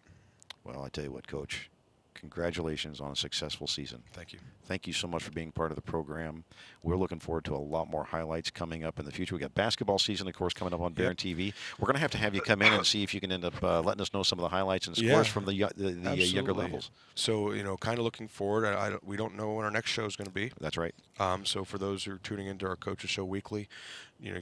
Well, I tell you what, Coach, congratulations on a successful season. Thank you. Thank you so much for being part of the program. We're looking forward to a lot more highlights coming up in the future. We got basketball season, of course, coming up on Barron TV. We're going to have you come in and see if you can end up letting us know some of the highlights and scores from the younger levels. So, kind of looking forward. We don't know when our next show is going to be. That's right. So for those who are tuning into our Coaches Show weekly,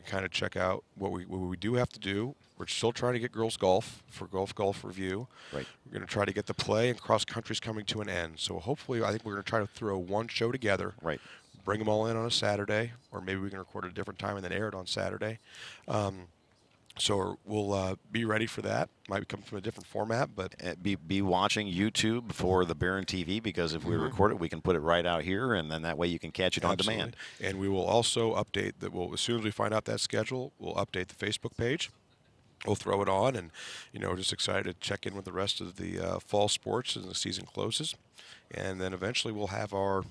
kind of check out what we do have to do. We're still trying to get girls golf for golf review. Right. We're going to try to get the play, and cross country is coming to an end. So hopefully, I think we're going to try to throw one show together. Right. Bring them all in on a Saturday, or maybe we can record at a different time and then air it on Saturday. So we'll be ready for that. Might come from a different format, but be watching YouTube for the Barron TV, because if we record it, we can put it right out here, and then that way you can catch it on demand. And we will also update that. As soon as we find out that schedule, we'll update the Facebook page. We'll throw it on, and just excited to check in with the rest of the fall sports as the season closes, and then eventually we'll have our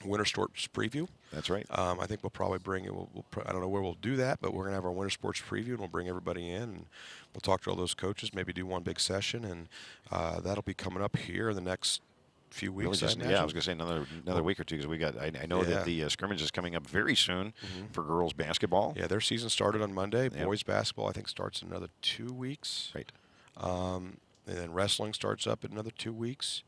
winter sports preview. That's right. I think we'll probably bring it. I don't know where we'll do that, but we're going to have our winter sports preview, and we'll bring everybody in, and we'll talk to all those coaches, maybe do one big session, and that'll be coming up here in the next few weeks. Really I was going to say another week or two, because we got. I know that the scrimmage is coming up very soon for girls basketball. Yeah, their season started on Monday. Boys basketball, I think, starts in another 2 weeks. Right. And then wrestling starts up in another 2 weeks.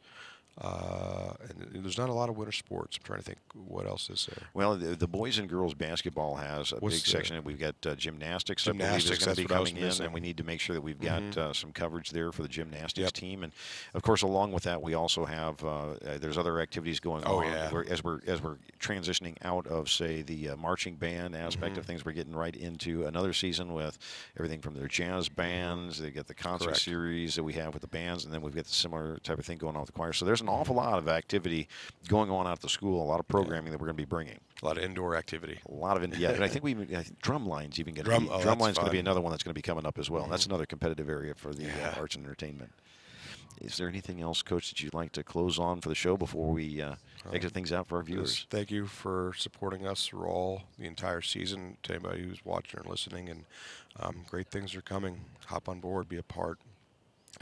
And there's not a lot of winter sports. I'm trying to think what else is there. Well, the boys and girls basketball has a big section. We've got gymnastics. Gymnastics going to be coming in, missing. and we need to make sure that we've got some coverage there for the gymnastics team. And of course, along with that, we also have there's other activities going on. As we're transitioning out of, say, the marching band aspect of things, we're getting right into another season with everything from their jazz bands. They get the concert series that we have with the bands, and then we've got the similar type of thing going on with the choir. So there's an awful lot of activity going on out at the school, a lot of programming that we're going to be bringing. A lot of indoor activity. A lot of, and I think drum lines even going to be, drum line's going to be another one that's going to be coming up as well. That's another competitive area for the arts and entertainment. Is there anything else, Coach, that you'd like to close on for the show before we exit things out for our viewers? Thank you for supporting us through the entire season, to anybody who's watching or listening, and great things are coming. Hop on board, be a part.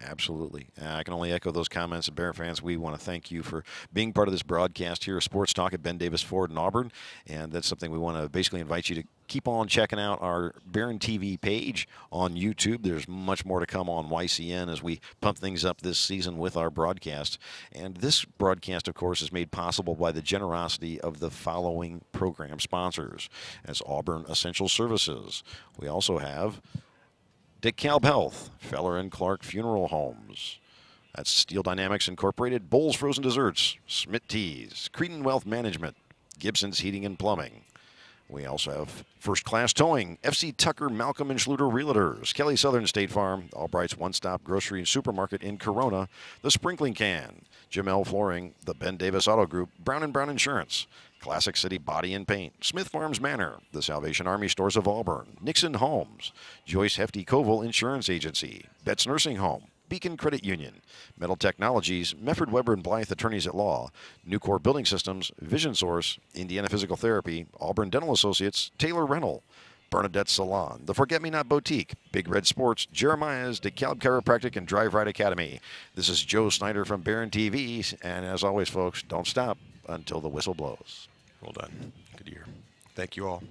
Absolutely. I can only echo those comments. And Bear fans, we want to thank you for being part of this broadcast here at Sports Talk at Ben Davis Ford in Auburn. And that's something we want to basically invite you to keep on checking out our Barron TV page on YouTube. There's much more to come on YCN as we pump things up this season with our broadcast. And this broadcast, of course, is made possible by the generosity of the following program sponsors. As Auburn Essential Services. We also have DeKalb Health, Feller and Clark Funeral Homes. That's Steel Dynamics Incorporated, Bowles Frozen Desserts, Schmidt Teas, Creedon Wealth Management, Gibson's Heating and Plumbing. We also have First Class Towing, FC Tucker, Malcolm and Schluter Realtors, Kelly Southern State Farm, Albright's One Stop Grocery and Supermarket in Corona, The Sprinkling Can, Jamel Flooring, the Ben Davis Auto Group, Brown & Brown Insurance, Classic City Body and Paint, Smith Farms Manor, the Salvation Army Stores of Auburn, Nixon Homes, Joyce Hefty Koval Insurance Agency, Betts Nursing Home, Beacon Credit Union, Metal Technologies, Mefford Weber and Blythe Attorneys at Law, Nucor Building Systems, Vision Source, Indiana Physical Therapy, Auburn Dental Associates, Taylor Rental, Bernadette Salon, the Forget Me Not Boutique, Big Red Sports, Jeremiah's, DeKalb Chiropractic, and Drive Right Academy. This is Joe Snyder from Barron TV, and as always, folks, don't stop until the whistle blows. Well done. Good year. Thank you all.